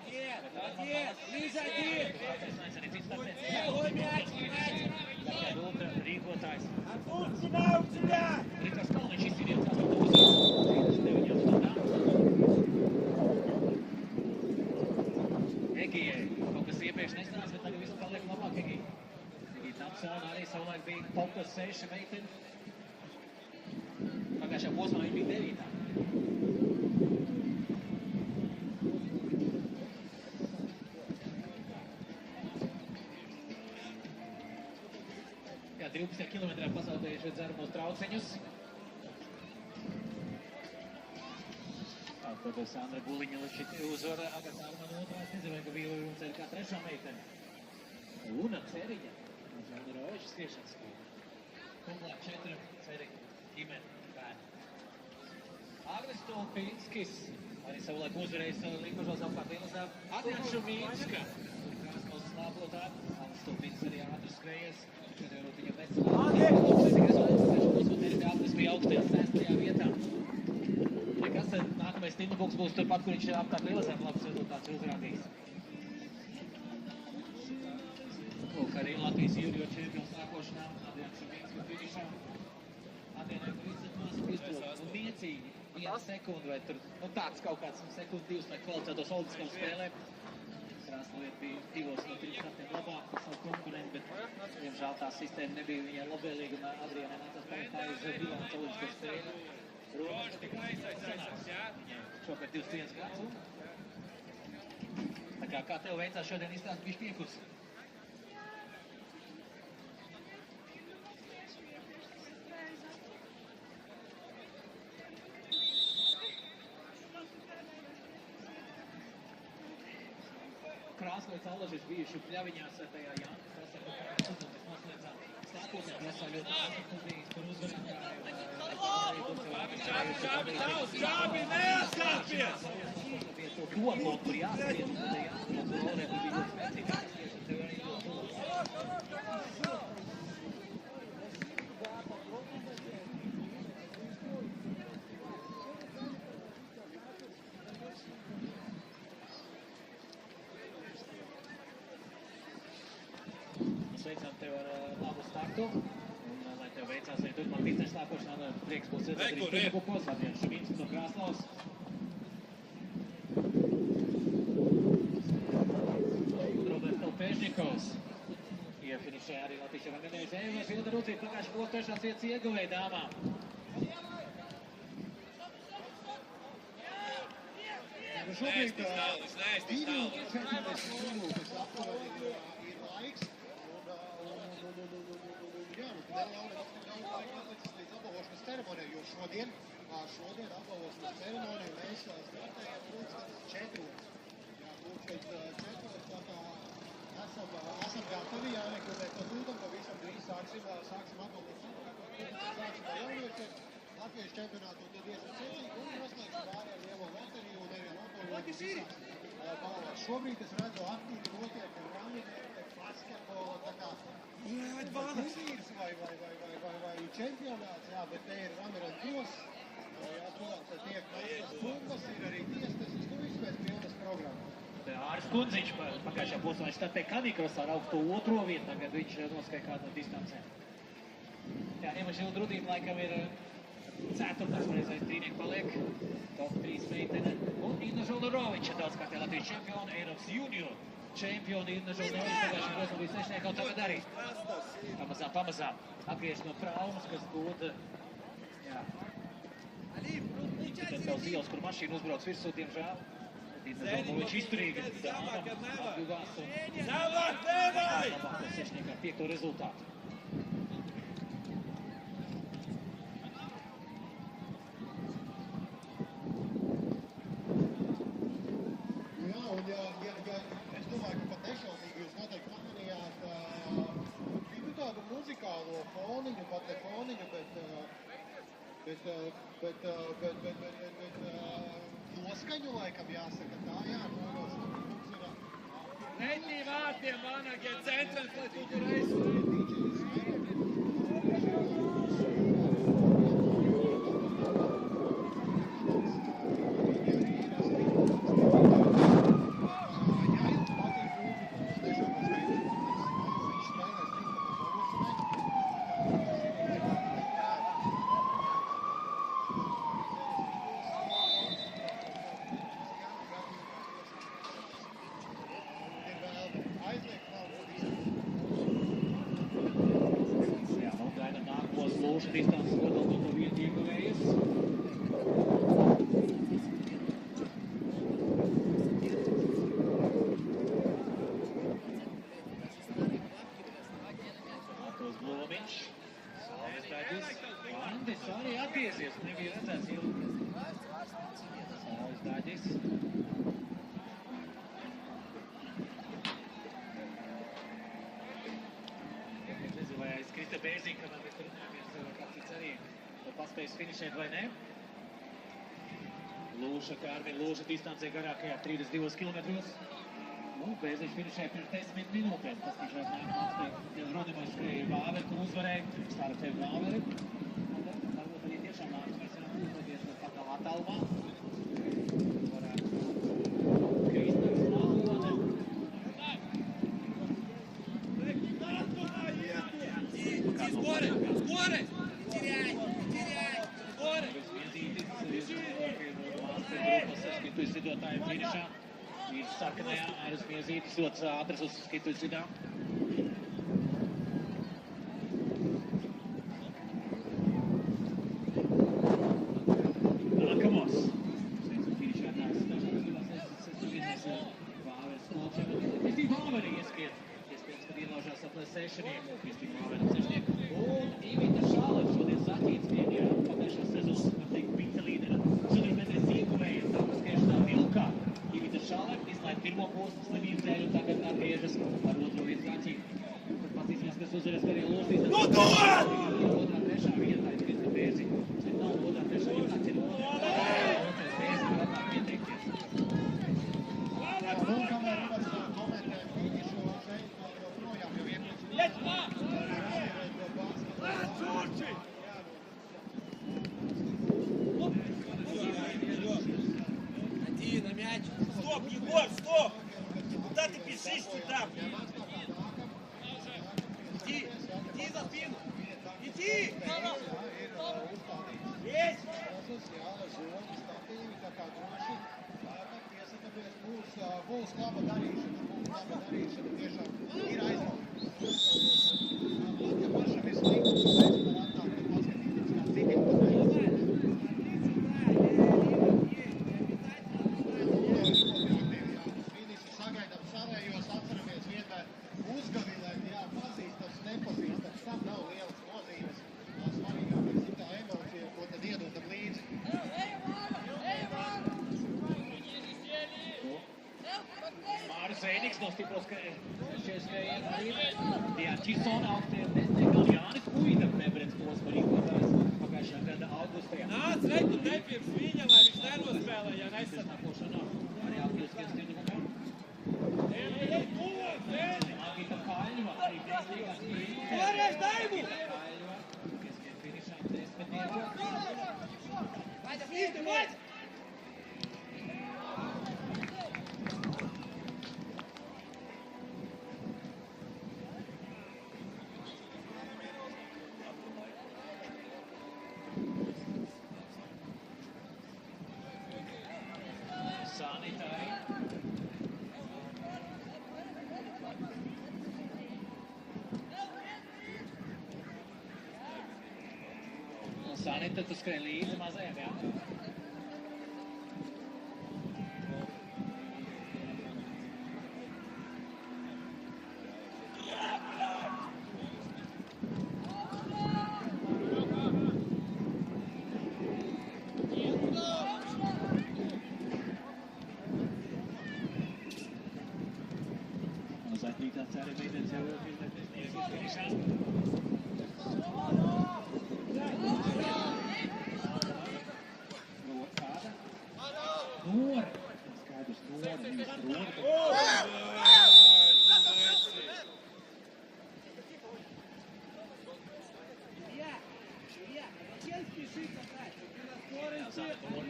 Ultra rīkotājs. Rikas Kalniņš izcīnīja 8 stundām. Egijai kaut kas iepriekš nesanāca, bet tagad viss paliek labāk Egija. Egija Tamsona arī savulaik bija Popas 6 meiteni. Pagājušā posmā viņa bija 9. Jā, 12 kilometrā pazaudējuši dzeramos trauceņus. Tad Sandra Buliņa uzvara Agata Armana otrā. Es nezinu, ka bija un cer kā 3. meitene. Una Ceriņa. Žana Roveša skriešanas skola. Kumblā 4 Ceriņa. Ģimene bērni. Agnes Stulpinskis. Arī savulaik uzvarējis Līkužos apkārt Ilazā. Adrians Šumīnska. Krāsmos aplotāti. Stulpītis arī ātri skrējies. Šodien varbūt viņam nesanāca. Bija augstajā 6. vietā. Nekas, nākamais Timbuks būs turpat, kur viņš apkārt Lielezēm labs rezultāts uzrādīs. Lūk, arī Latvijas junior čempions nākošanā. Adrians Šabīnska finišā. Adrianai Brīsatmās piestrūk un niecīgi 1 sekundi vai tur, tāds kaut kāds sekundi 2, lai kvalificētos olimpiskām spēlēm. Krāslieta bija 2 no 3 startiem labāk par savu konkurentu, bet, diemžēl, tā sistēma nebija viņai labvēlīga un Adrianai nācās pārējais uz 2 olimpisko spēli. Romas tika sanāks. Šopēc 21 gads. Tā kā tev veicās šodien izstāst bišķi piekurs? Krāsliets Allažis bijuši pļaviņās tajā Jānis Krasaka uzmanības noslēdzām. Sākotnē krasā ļoti atbildīgs par uzvarētāju. Čābi, neatkāpies! To doklot, kur jāskriet, un tad jāskriet, un Lorē bija ļoti spēcīgākas tieši, un tev arī ļoti Sveicam tev ar labu startu, un lai tev veicās arī turpmāk biznesa nākošanā, prieks būs redzēt arī Timbukos, Adrians Šabīnskis no Krāslavas. Roberto Pežņikovs iefinišē arī Latvijas Evangelijas Ēvas Ilda Rūcība, pagājuši 3. vietas ieguvēja dāmām. Šobrīd 2 un 40 minūtes aptuveni ir laiks. Jā, vēl nav daudz laika atlicis līdz apbalvošanas ceremonijai, jo šodien apbalvošanas ceremoniju mēs startējam pulkstenis 4. Jā, pulkstenis 4, tā kā esam gatavi, jārekrutē to tūdam, pavisam drīz sāksim apbalvošanas. Sāksim ar jauniešiem, Latvijas čempionātu un tad iesim secīgi un noslēgsim pāri ar lielo loteriju un arī apbalvojumu visās balvās. Šobrīd es redzu aktīvi notiek raminēta, basketbola, tā kā turnīrs vai čempionāts, jā, bet te ir Ramirez Dos, jā, protams, te tiek mestas bumbas, ir arī tiesnesis, nu viss pēc pilnas programmas. Āris Kundziņš pagājušajā posmā, viņš startēja kanikrosā ar augsto 2. vietu, tagad viņš noskaja kādu no distancēm. Jā, Emaša Ilda Rudība laikam ir 4. pareizais trīnieki paliek, top 3 meitene, un Inna Žolnoroviča daudzkārtē Latvijas čempiona, Eiropas junior čempiona Inna Žolnoroviča pagājušajā posmā bija 6. un tagad arī pamazām atgriež no traumas, kas būtu, jā, tad savs ielas, kur mašīna uzbrauc virsū, diemžēl. Inna Žolnoroviča izturīga dāma, atguvās un labāko 6. 5. rezultātu. Es domāju, ka pat nešaubīgi jūs noteikti pamanījāt vidu tādu muzikālo foniņu, pat ne foniņu, bet noskaņu laikam jāsaka tā, jā, mums ir... Netī vārtiem, vanagie centrams, lai tu tur esi. Lūša distances kodolto to vietu ieguvējas. Matos Blomiņš, Salves Daģis, Andis arī atgriezies, nebija redzēts ilgi. Salves Daģis. Nezinu, vai aiz Krista Bērziņa, kad mēs runājamies, kāds cits arī paspējas finišēt vai ne. Lūša, Kārmina Lūša distancē garākajā 32 kilometros. Bēziņš finišēja pirms 10 minūtēm. Paskatīšās nākamās pie Ronimais skrēja Vāveri, kur uzvarēja. Startē Vāveri. Varbūt arī tiešām nākamais varam uzvedies pakaļ attālumā. Varētu Kristers Malone. Скоро! Скорость! Теряй! Скорость! Skitu izvidotāju finišā. Ir sarkanajā Airas Miezītis ļoti ātras uz skitu izvidā. Nākamos. Finišētājs dažādas gribas sastāvīnās Vāveres kolčiem. Kristīna Vāveri ieskriet, kad ielaužās aplē sešanieki. Kristīna Vāveri sešanieki. Un Ivita Šāleva šodien Zaķīts vienījā. Pagājušās sezonas, var teikt, vicelīdera. Šodien metrēs ieguvēja tapaskēšanā vilkā. Ivita Šāleva izlaid pirmo posmu slimību dēļ un tagad atgriežas ar otro vietu Zaķīti. Tad patīsimies, kas uzvarēs arī Lūsīs. No dod! Otrā, trešā vietā ir Krista Bērziņa. Šeit nav otrā, trešā vietā ir otrā. Otrais Bērziņa var atnāk pieteikties. Nu, kamēr Rivers komentē finišu, šeit joprojām jau iepriekš. Иди на мяч! Стоп, Егор, стоп! Куда ты бежишь сюда? Иди за спину! Иди! Есть! Būs laba darīšana, tiešām ir aizraujoša. Ja pašam ir slikti, tad var atnākt un paskatīties, kā citiem finišu sagaidām savējos, atceramies vietā uzgavilēt, jā, pazīstams, nepazīstams, tam nav lielas nozīmes. Svarīgākais ir tā emocija, ko tad iedodam līdzi. Māris Veiniks no stipro skrējienu arī. Diana Čisona augstiem desmitniekam Jānis Puida Mebrets posma rīkotājs pagājušā gada augustajā. Nāc, reiku te pirms viņa, lai viņš nenospēlē, ja nesat. Nākošanā arī apjūskies tirgumā. Ej, tuvāk, Vēni! Agita Kaļņova arī desmitniekās brīdī. Vēlreiz Daivu! Kaļņova, pieskiem finišām desmitnieku. Īsti, maic! Sanitāri. Sanita, tu skrēji līdzi mazajam, jā? Zaķītās arī meitenes jau finišā. Kāda? Nora. Skaidrs, Nora. Nevis Nora.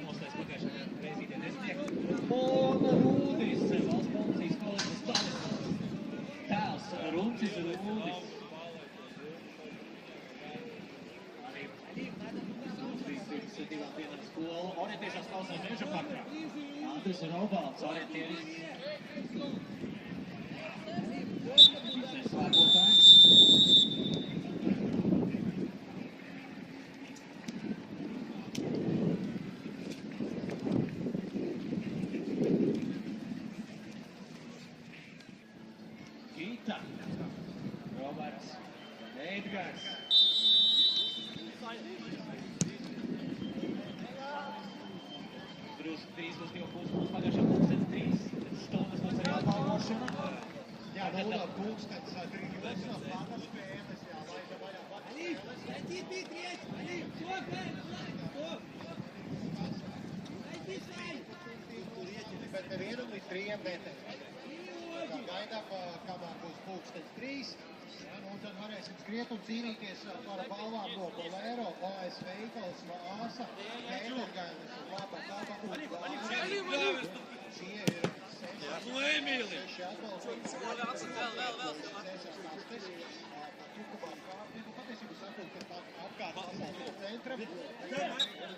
Nostājas pagājušajā reizītē desmitnieki. Pona Rūdis, valsts policijas koledžas Stanislavs. Tēls Runcis Rūdis. Arī pirms divām dienām skolu orientēšanās klausās Meža parkā. Andris Robalds, orientērists. Biznes slēpotājs. Gita, Roberts, Edgars. Drusku 3+2 mums pagājušā pulkstens 3 stundas mums ir jāpalvošana. Jā, nulā pulkstens, jūs no plāna spēles, jā, laida vaļā plāna spēles. Найди треть! Али, стоп, стоп! Найди Сань! Bet ar 1 līdz 3 metriem. gaidām, kamēr būs pulksteņs 3. Ja, nu, un tad varēsim skriet un cīnīties par balvām no Bolero, OS Veikals, Vāsa, Pētergailis un Laba Kalba un Vāsa. Šie ir 6 atbalstības. Tukubām kāpņiem. Patiesībā sakot, ka tā apkārt pasaules centra.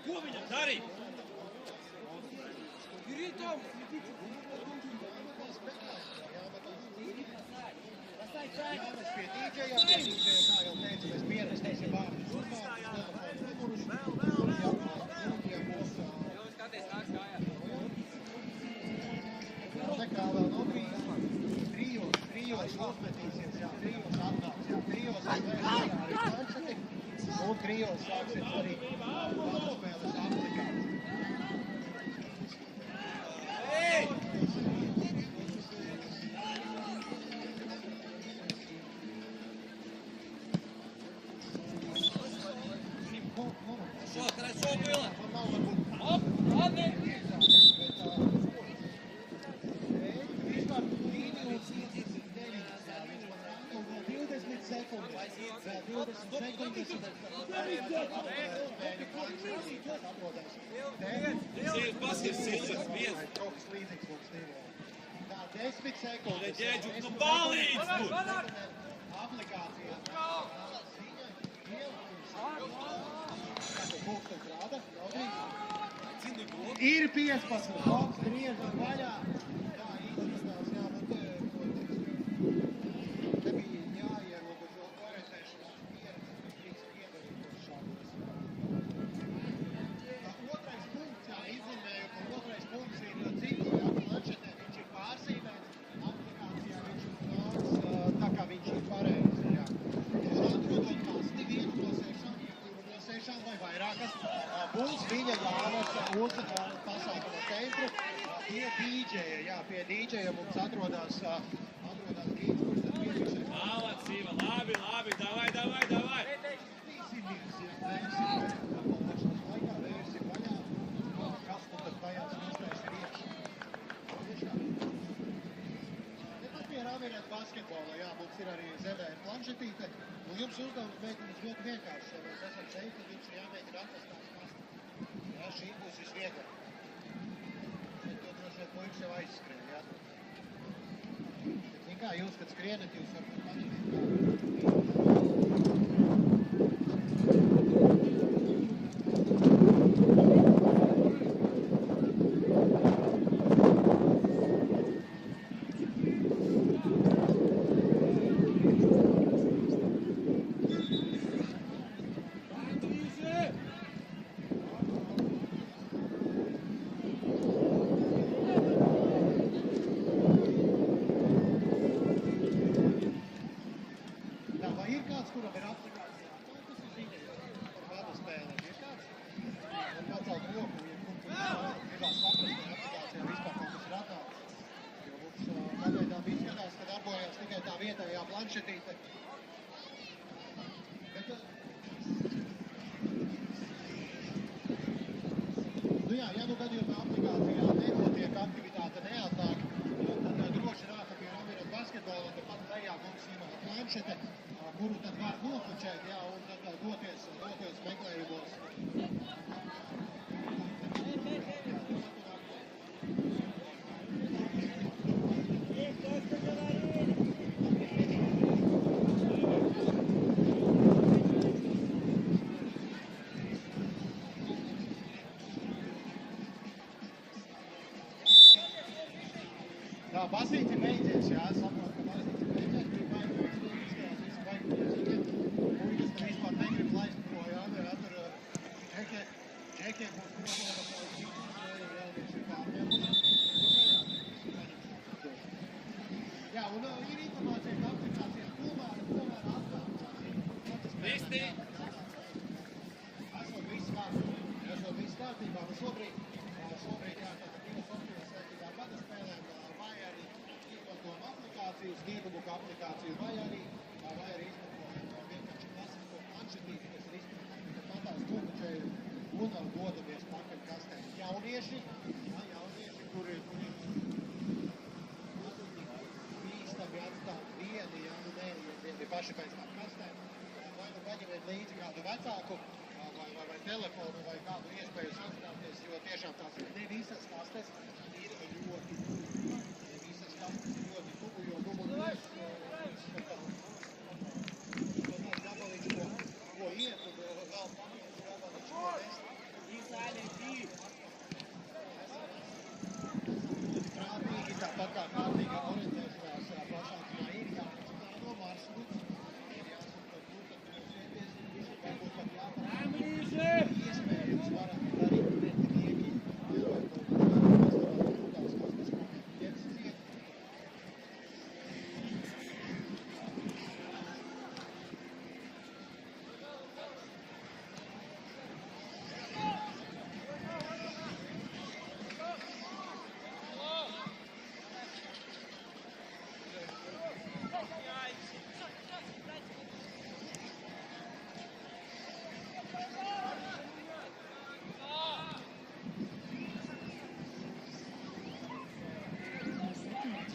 Ko viņam darīt? Gritom! Jāmes pie dīdžejā, kā jau teicu, mēs pierastēsim vārdus runāt, telefonu numurus. Ja būs... Nekā vēl nav trijos uzmetīsies, jā, trijos atnāks, jā, trijos atvērsies arī planšeti, un trijos sāksies arī spēles aplikācija. Хорошо было! Оп, ладно! Paskatās, Silvers, viens. Tā, 10 sekundes. Ģēģu, nu palīdz tur! Aplikācijā. Ir 15. Hops, griežam vaļā. Tā, izskatās, jā, bet te bija jāierobežo orientēšanās pieredze, bet drīz piedarītos šādos. Otrais punkts, jā, izlēmēju, ka otrais punkts ir ciklu, jā, planšetē viņš ir pārsīmēts, aplikācijā viņš nāks tā kā viņš ir pareizi, jā. Un atrodot kasti vienu no 6 vai vairākas, būs viņa ļāvas uz pasākuma centru pie dīdžeja, jā, pie dīdžeja mums atrodās gīds, kurš tad pietiks. Malacīva, labi, davai! Tīsimies, jā, apalpošanas laikā vērsim vaļā, kas nu tad tajās īstais ir iekšā. Tepat pie Ramirez basketbola, jā, mums ir arī zemē planšetīte. Nu, jums uzdevums meitenes ļoti vienkārši, ja mēs esam šeit, tad jums ir jāmēģina atrast tās kastes. Jā, šī būs visvieglāk. Šeit to droši vien puikas jau aizskrien, jā. Bet kā jūs, kad skrienat, jūs varat paņemt. Planšetīte. Nu jā, ja nu gadījumā aplikācijā nenotiek aktivitāte neatnāk, tad droši nāk pie Ramirez basketbola, tepat lejā mums ir planšete, kuru tad var nopučēt, jā, un tad doties meklējumos. Tā, basīts ir beidzies, jā, es saprotu, ka basīts ir beidzies, bija baigos, izskatās visi baigos, puikas, ka vispār negrib laist projām, jā, tur džekiem būs problēma, kā citas jaunieši pārņēmus. Jā, un ir informācija, ka aplikācijā tomēr atklāts. Visti! Esot viss kārtībā, un šobrīd, jā, tātad divas opcijas saistībā ar gada spēlēm, vai arī izmantojam aplikāciju, sniegubuku aplikāciju, vai arī izmantojam vienkārši klasisko planšetīti, kas ir izmantojam matās nopučēju un dodamies pakaļ kastē. Jaunieši, kuri bīstami paši pēc tam kastēm. Vai nu paņemiet līdzi kādu vecāku, vai telefonu, vai kādu iespēju sazināties, jo tiešām tās ne visas kastes ir ļoti tuvu. Ne visas kastes ir ļoti tuvu, jo numuru 1 gabalīgs, ko iet, un vēl papildus gabalīgs, ko nest. Prātīgi, tāpat kā kārtīga orientēšanās pasākumā ir jāplāno maršruts, ir jāsaka, kur tad nosieties, varbūt pat jāparāda. Iespējams varat darīt prieki,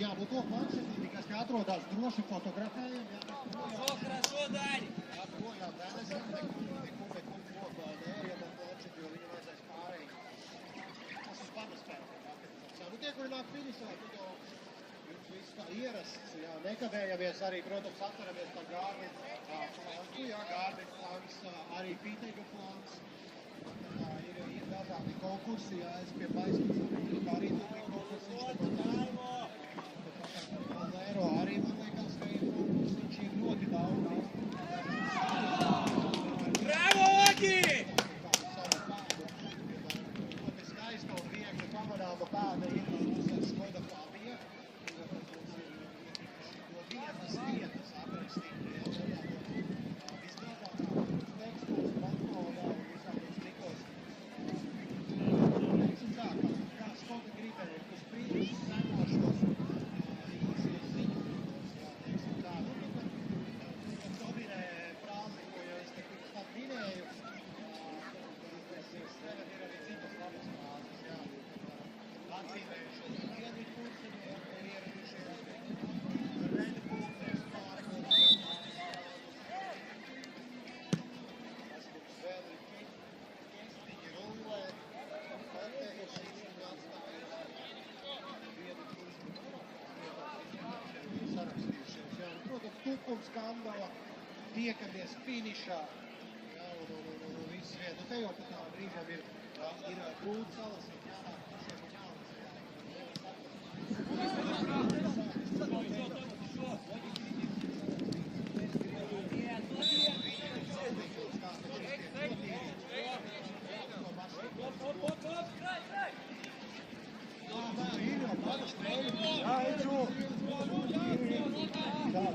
Jā, nu to planšetīti, kas te atrodas droši fotografējam, jā, Хорошо, Дань! jā, projām nenesam, nekur kopā neejam ar planšeti, jo viņu vajadzēs pārēji. Tas uz pamaspēku. Jā, nu tie, kuri nāk finišā, tad jau jums viss tā ierasts, jā, nekavējamies arī, protams, atceramies par Gārvi flanku, jā, Gārvi flanks, arī Pīteiga flanks. Ir dažādi konkursi, jā, es pie Baiskas arī tur konkursi, Valero arī, man liekas, ka ir konkursi, viņš ir ļoti daudz. Bravo, Ogi! Ļoti skaista un viegli pamanāma pēda ir mums ar Skoda Fabija. To vietas aprakstīt. Visdrīzākās tekstos, bankodā un visādos trikos. Teiksim tā, kā Skoda gribēja, uz priekšu sekošos īsies ziņos, jā, teiksim tā. Nu, tad dominē frāzi, ko jau es te pirms tam minēju. Tagad ir arī citas labas frāzes, jā. Atzīmējušies vieni kursiņi, ieradušies Red Bull, Sparkles, kas mums vēl ir kistiņi rullē, patējuši īstiņu atstājuši vienu kursiņu, sarakstījušies, jā. Protams, tukums, Kandala, tiekamies finišā, jā, un viss vien. Nu, te jau pat tā brīžam ir Brūtsalas un jānāk pašiem un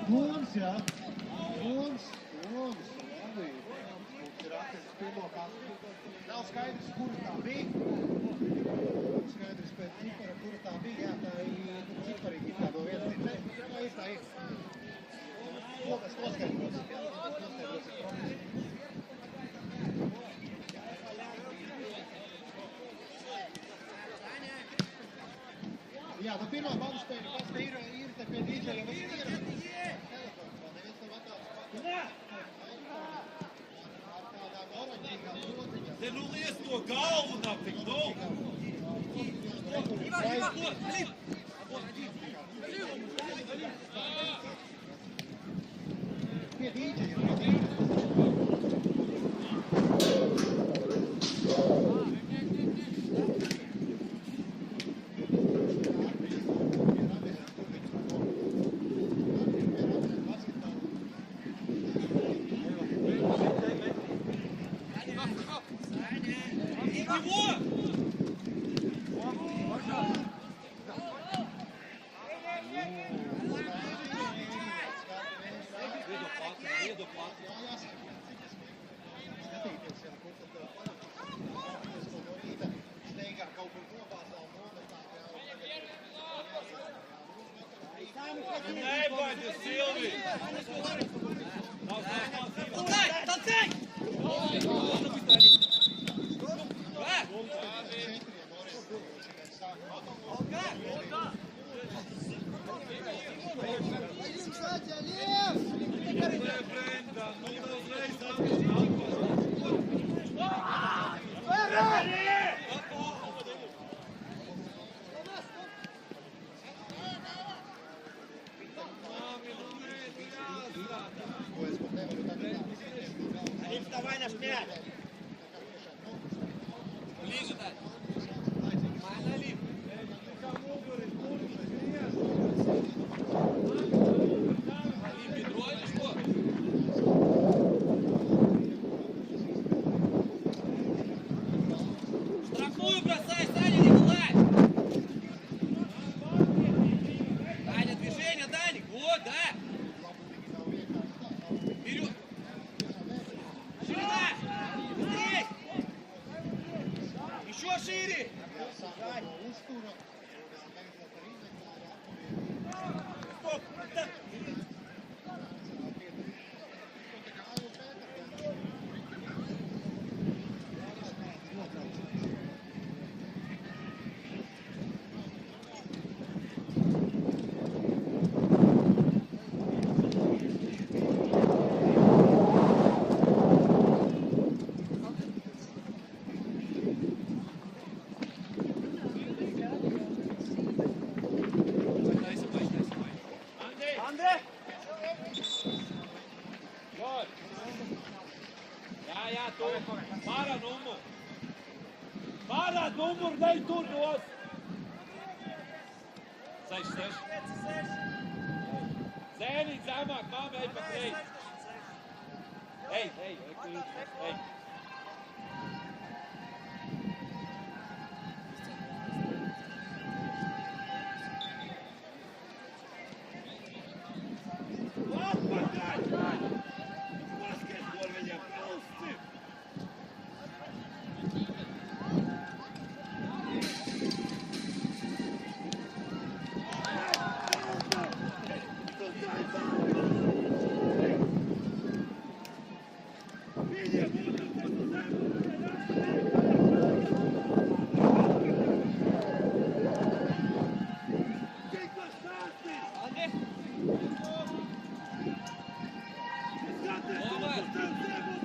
Blūms, jā. Blūms, labi. Mums ir atcesis pirmo kastu. Nav skaidrs, kura tā bija. Skaidrs pēc cipara, kura tā bija. Jā, tā ir ciparīgi tā no 1 līdz 10. Tā ir, tā ir. To mēs noskaidrosim, jā. Mēs noskaidrosim profesionāli. Jā, nu pirmā baluspēļa, kas te ir te pie dīdžeļa, mums ir telefons, vai neviens nav attāls pakaļ. Ar tādām oranžīgām rociņām. Te nu lies to galvu napik, nu! Pie dīdžeļa, skatīties, jā, kur tad paņemties to no rīta, steigā kaut kur nobāzām, nometām, jā, un tagad Nebaidi, Silvi! Olha! koje smo trebali tako da Alip, вставай на шмяк! Ближе дай! Майна, Алip! Алip, бедро или что? Штрафную бросай, Саня, Николай! Даня, движение, Даник! Вот, да! Вперед! Ширина! Быстрей! Еще шире! Стоп! Ande! Gol! Ja, tu! Para numur! Para numur, daj tur dos! Seš. Zēnīt zemāk, māmi, ej pa kreisi! Ej!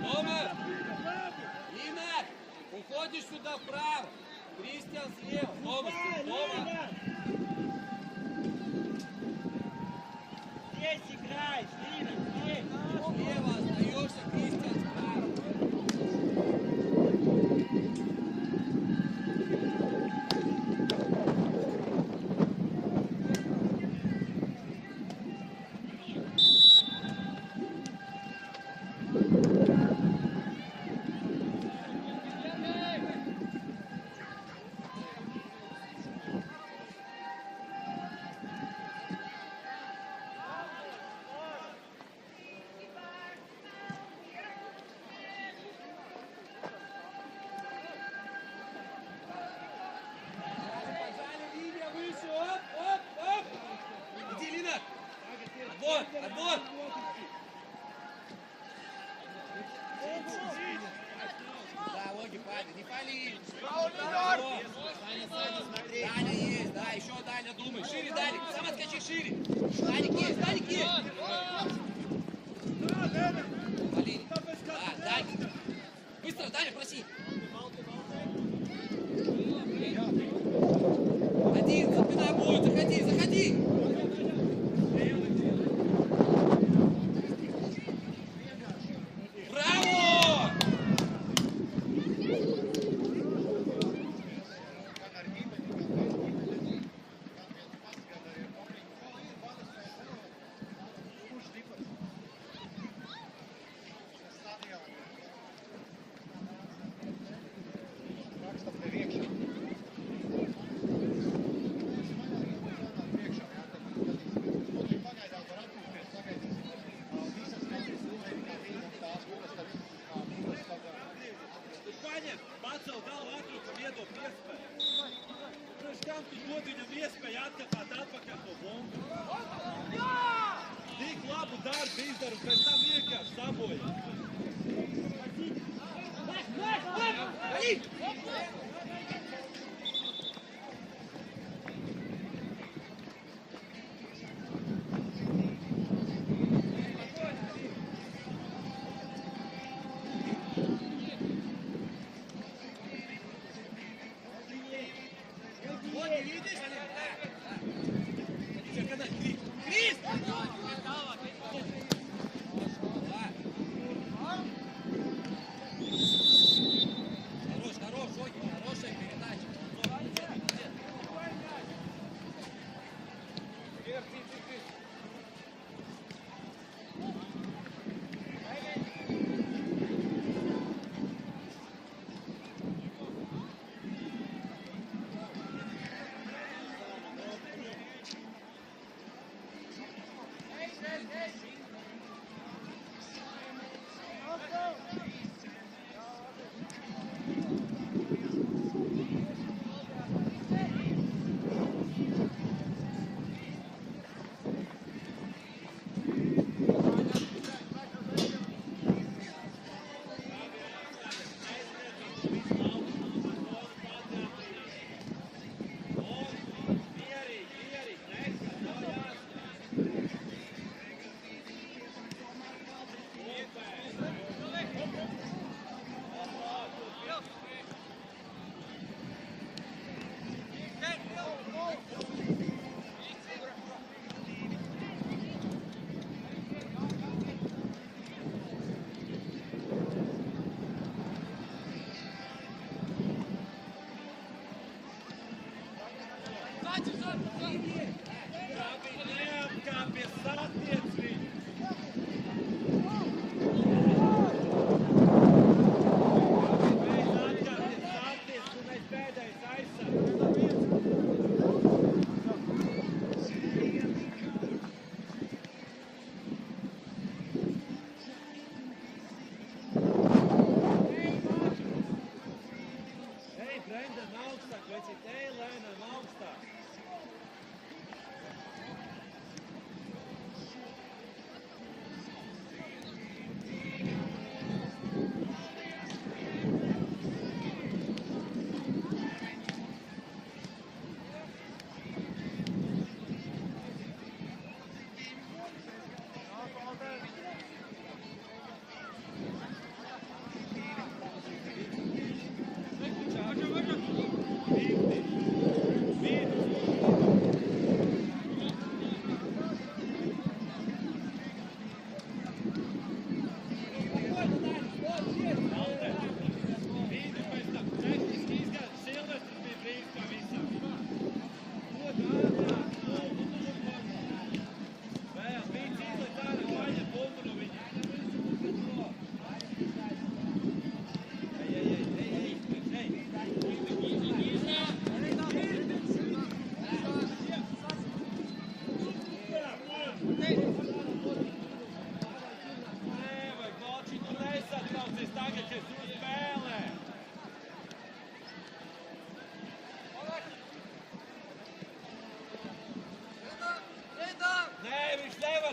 Номер! Инна! Уходишь сюда вправо! Кристиан слева! Номер! Здесь играешь, Инна! Здесь! Слева остаешься, Кристиан справа! Отбор! Да, Логи, Паня, не пали! Даня есть, да, еще Даня думай. Шире, Даник, сам отскочи шире. Даник есть! Полин, да, Даник. Быстро, Даня, проси. Один, спина будет, заходи!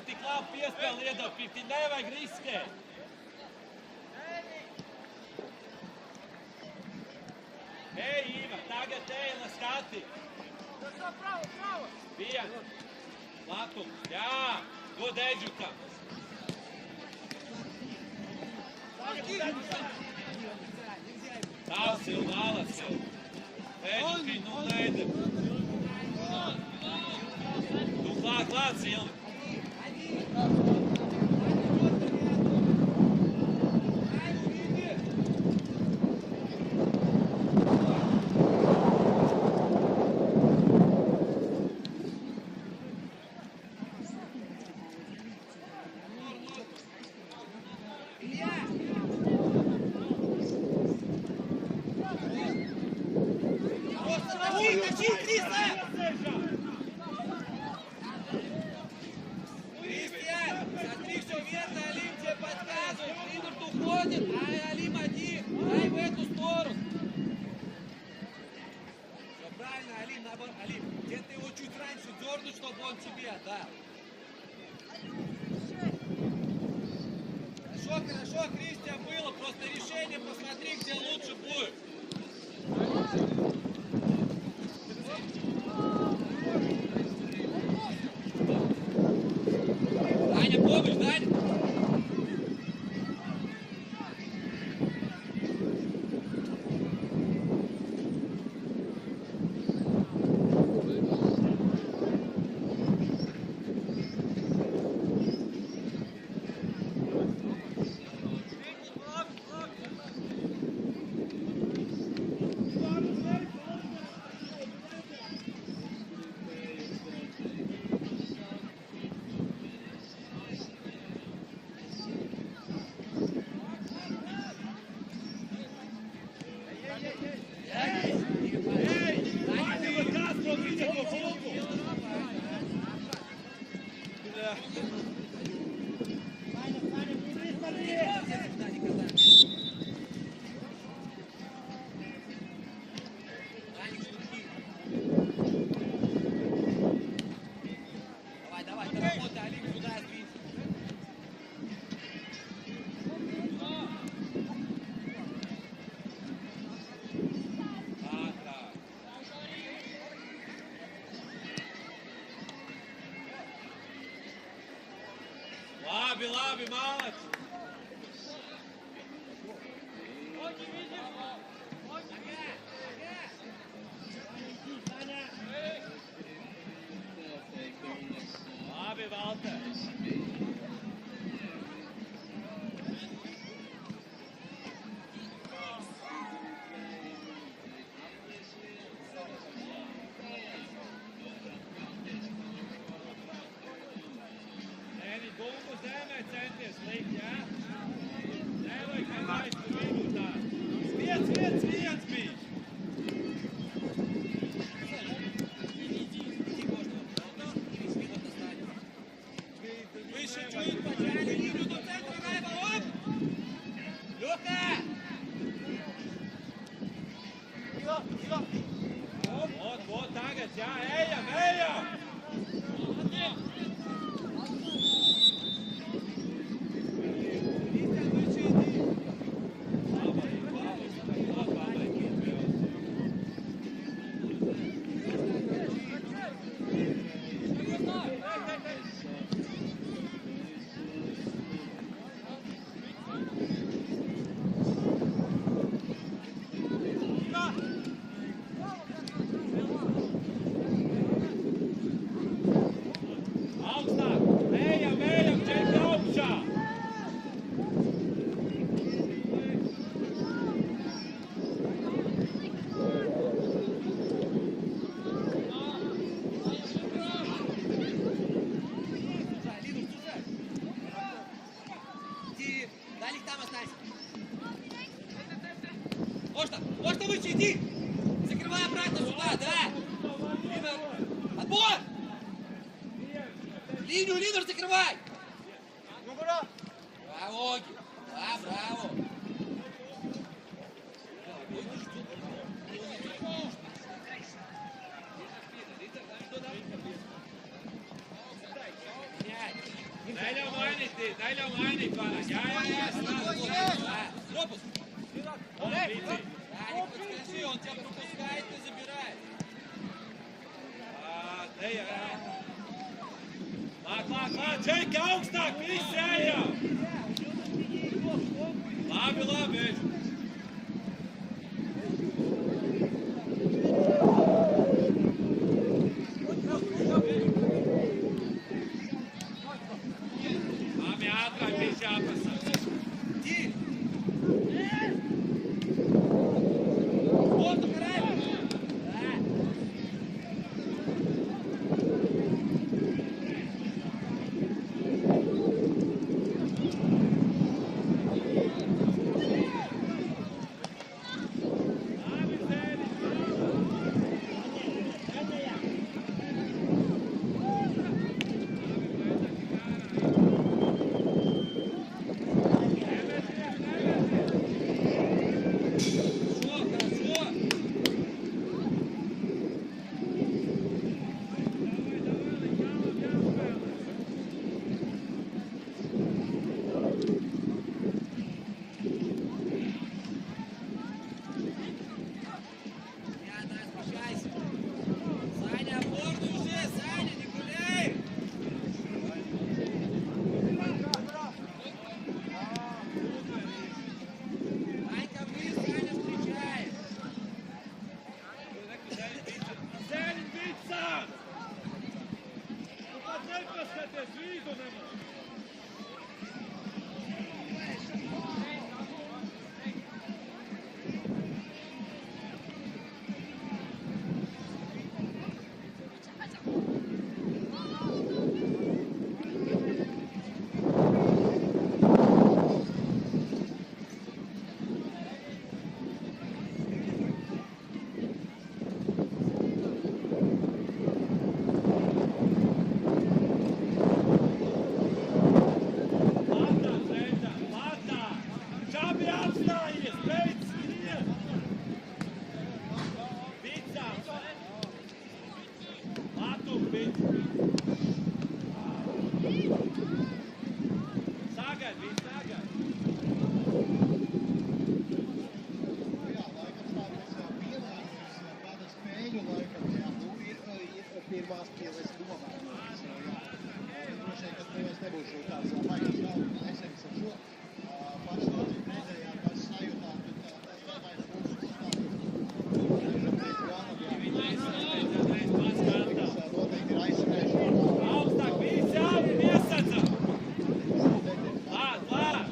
Tik labi piespēli iedod, nevajag riskēt. Ej, Iva, tagad ej, lai skati. Vien. Platums, jā, dod Eģukam. Tā, Silva, alas jau. Eģuki, nu neidem. Tu klāt, Silva. Хорошо, Кристия, было, просто решение, посмотри, где лучше будет. Даня, помощь, Даня! Давай, давай, ты работай, Алик, сюда сбить. Labi, labi, malac! Labi, Valter! Eni, Dungu zemlje, centri, slik, ja? Nemoj kad 20 minuta. Svijet, svijet, svijet mi! Više čuj, pa čeli, idu do centra, najba, op! Ljuka! Od, tagac, ja, ejam, ejam! Augstāk! Ejam, ejam, čekaj augšā! Далик там останься. Можно выйти, иди! Закрывай обратно сюда, да! Линер! Отбор! Линию, закрывай! Браво, Оги! Да, браво! Дай ля майнить, Ваня! Я, пропуск! Даник, подскажи, он тебя пропускает и забирает. Lāk, čeki augstāk, visi ejam! Labi. Mami, ātrāk, viss jāpasaka. Tīri! Sporta, karēļ! Sagaid, viņi sagaid. Jā, laikam sākas pielāgums, kāda spēļu laikam, jā, ir pirmās pielēs novērtības, jā. Droši vien, ka es nebūšu tāds baigās galvu nesens ar šo. Pašlaicīgi redzējām, kas sajūtām, bet tas vajag mūsu uzstāvīt. Pēc galam, jā. Viņi aizsargāt, reiz pats kārtā. Noteikti ir aizsargājuši. Augstāk, visi abi piesacam. Lād.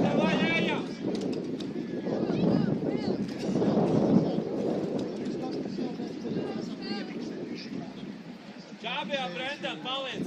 Davai, ejam. Čābijā, Brendan, paliec.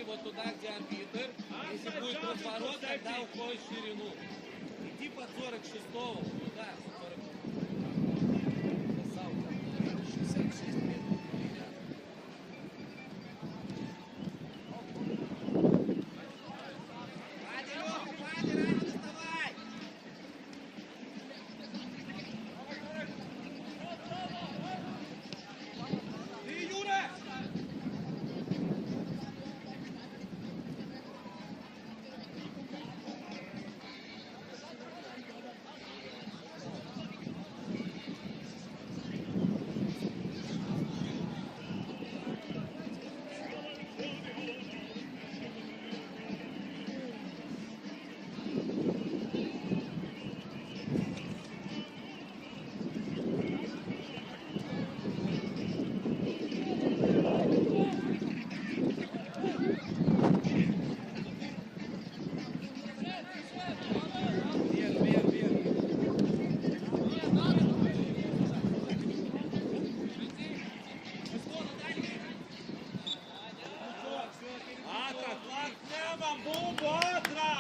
Вот туда, где арбитр. Если будет разворот, тогда уходит в ширину. 46-го, удар, 40. Красавка. 66 метров. Пади, Лёха, пади, рано доставай! Ты, Юра! Atra, tlak nemam, bumbu, Atra!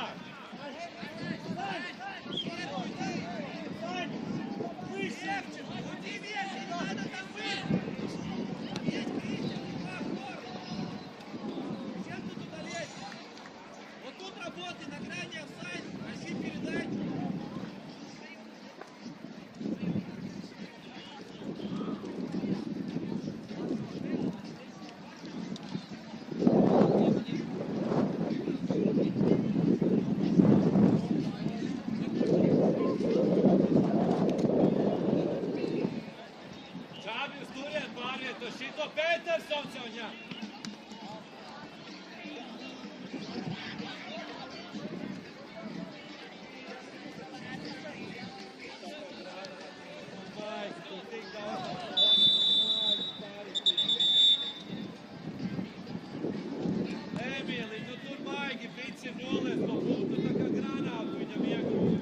Вы, Шевченко, уйди вверх, не надо там быть! Есть, Крistьян, два в сторону! Зачем ты туда лезешь? Вот тут работай, на грани офсайд, проси передачу. Čabir Sturijan barje, to Šito Peterson se od njega. Emili, nu tur baigi, pici nulles, to būtu tā kā granātu viņam iegūt.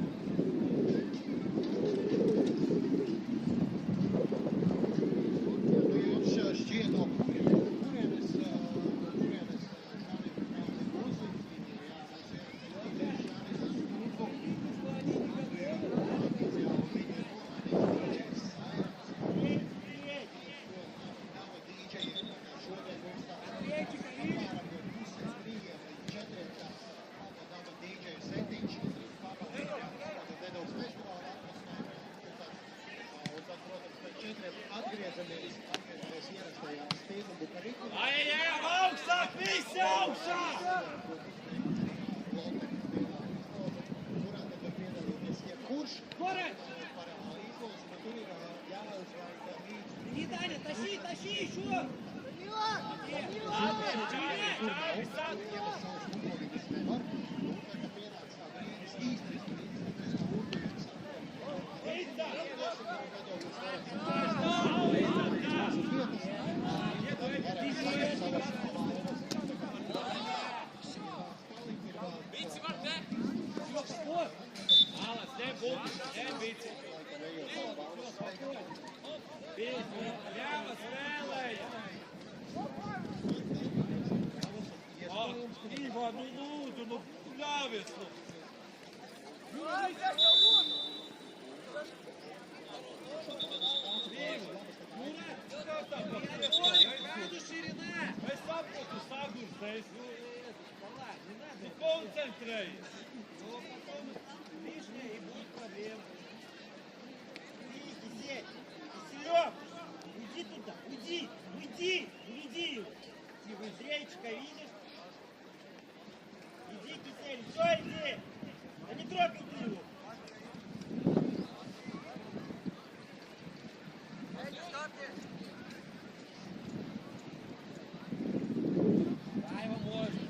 Viņš šķiet no kurienes atgriezamies ierastajā Stīva Bukarika. Ai, augstāk, visi augstāk! Kurā tad var piedalīties jebkurš par izlasi, bet tur ir jāuzvairta līdz. Не, Даня, тащи, тащи еще! Savus futboliņus nevar. Un tagad pienāca tā brīdis īstais brīdis, kad mēs to urbiņu Bici var te! Malas, ne buki, ne bici. Bici, ļāva spēlēja. Ivan, nu lūdzu, nu ļāvies, nu. Es saprotu, sagurstēs. Nu koncentrējies. Лишнее и будет проблема. Кисель, Киселёв, уйди туда, уйди, уйди, уведи его. Ты быстрейчика видишь? Иди, Кисель, все, иди. Да не трогай ты его. Да, его можно.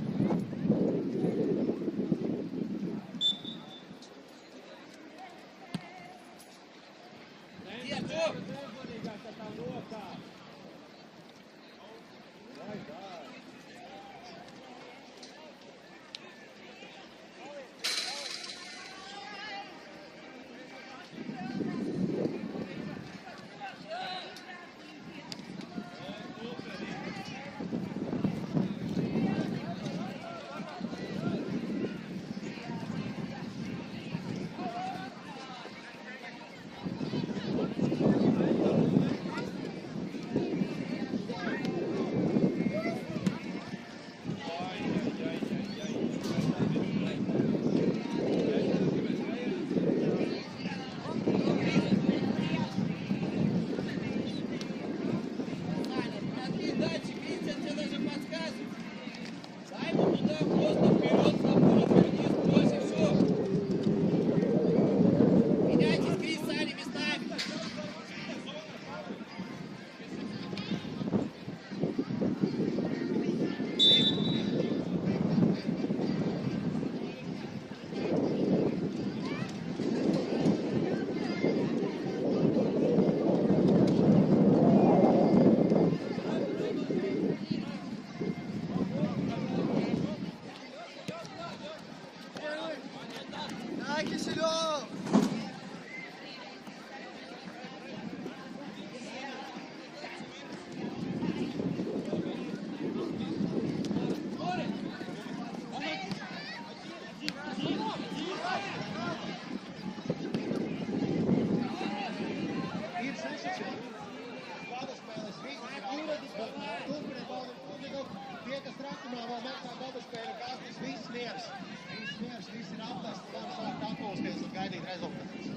atpūsties un gaidīt rezultātus.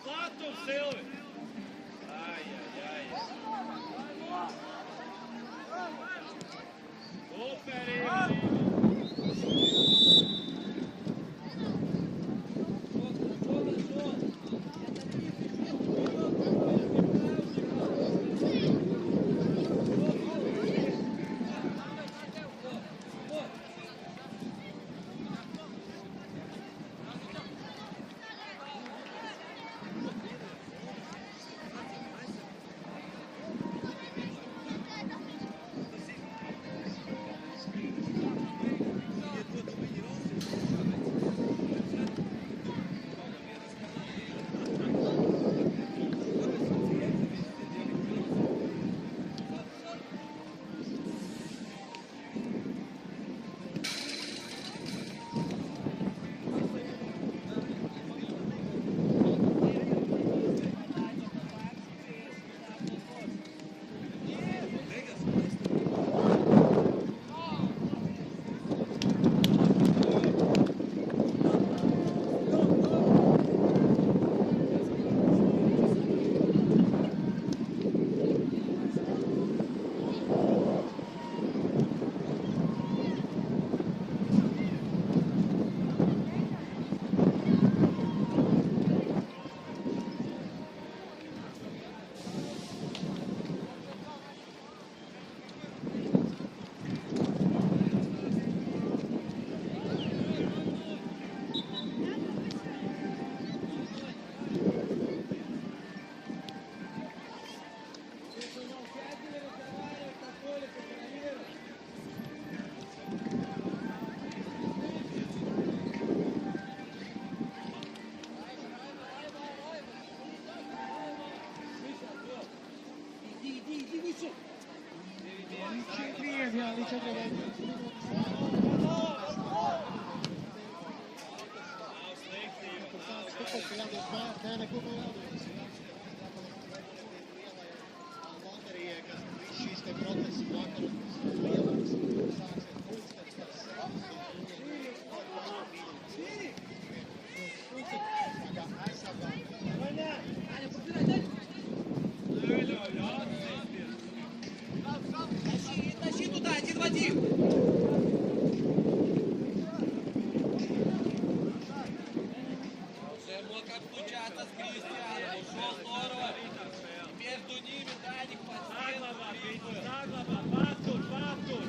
Platum, Silvi! Ai, ai, ai. Super, Igor! Vito, zaglaba, patur, patur.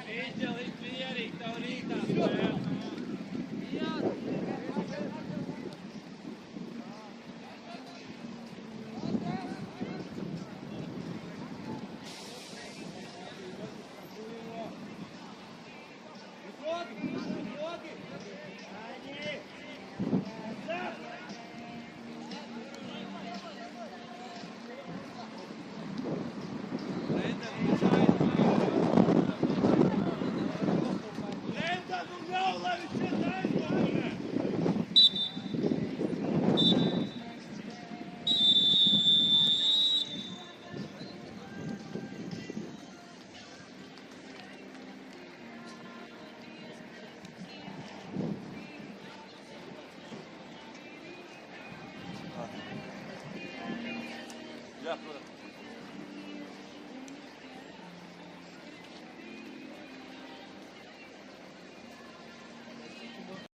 Vidjeli, mierīgi, tev rītā spēle. Ja,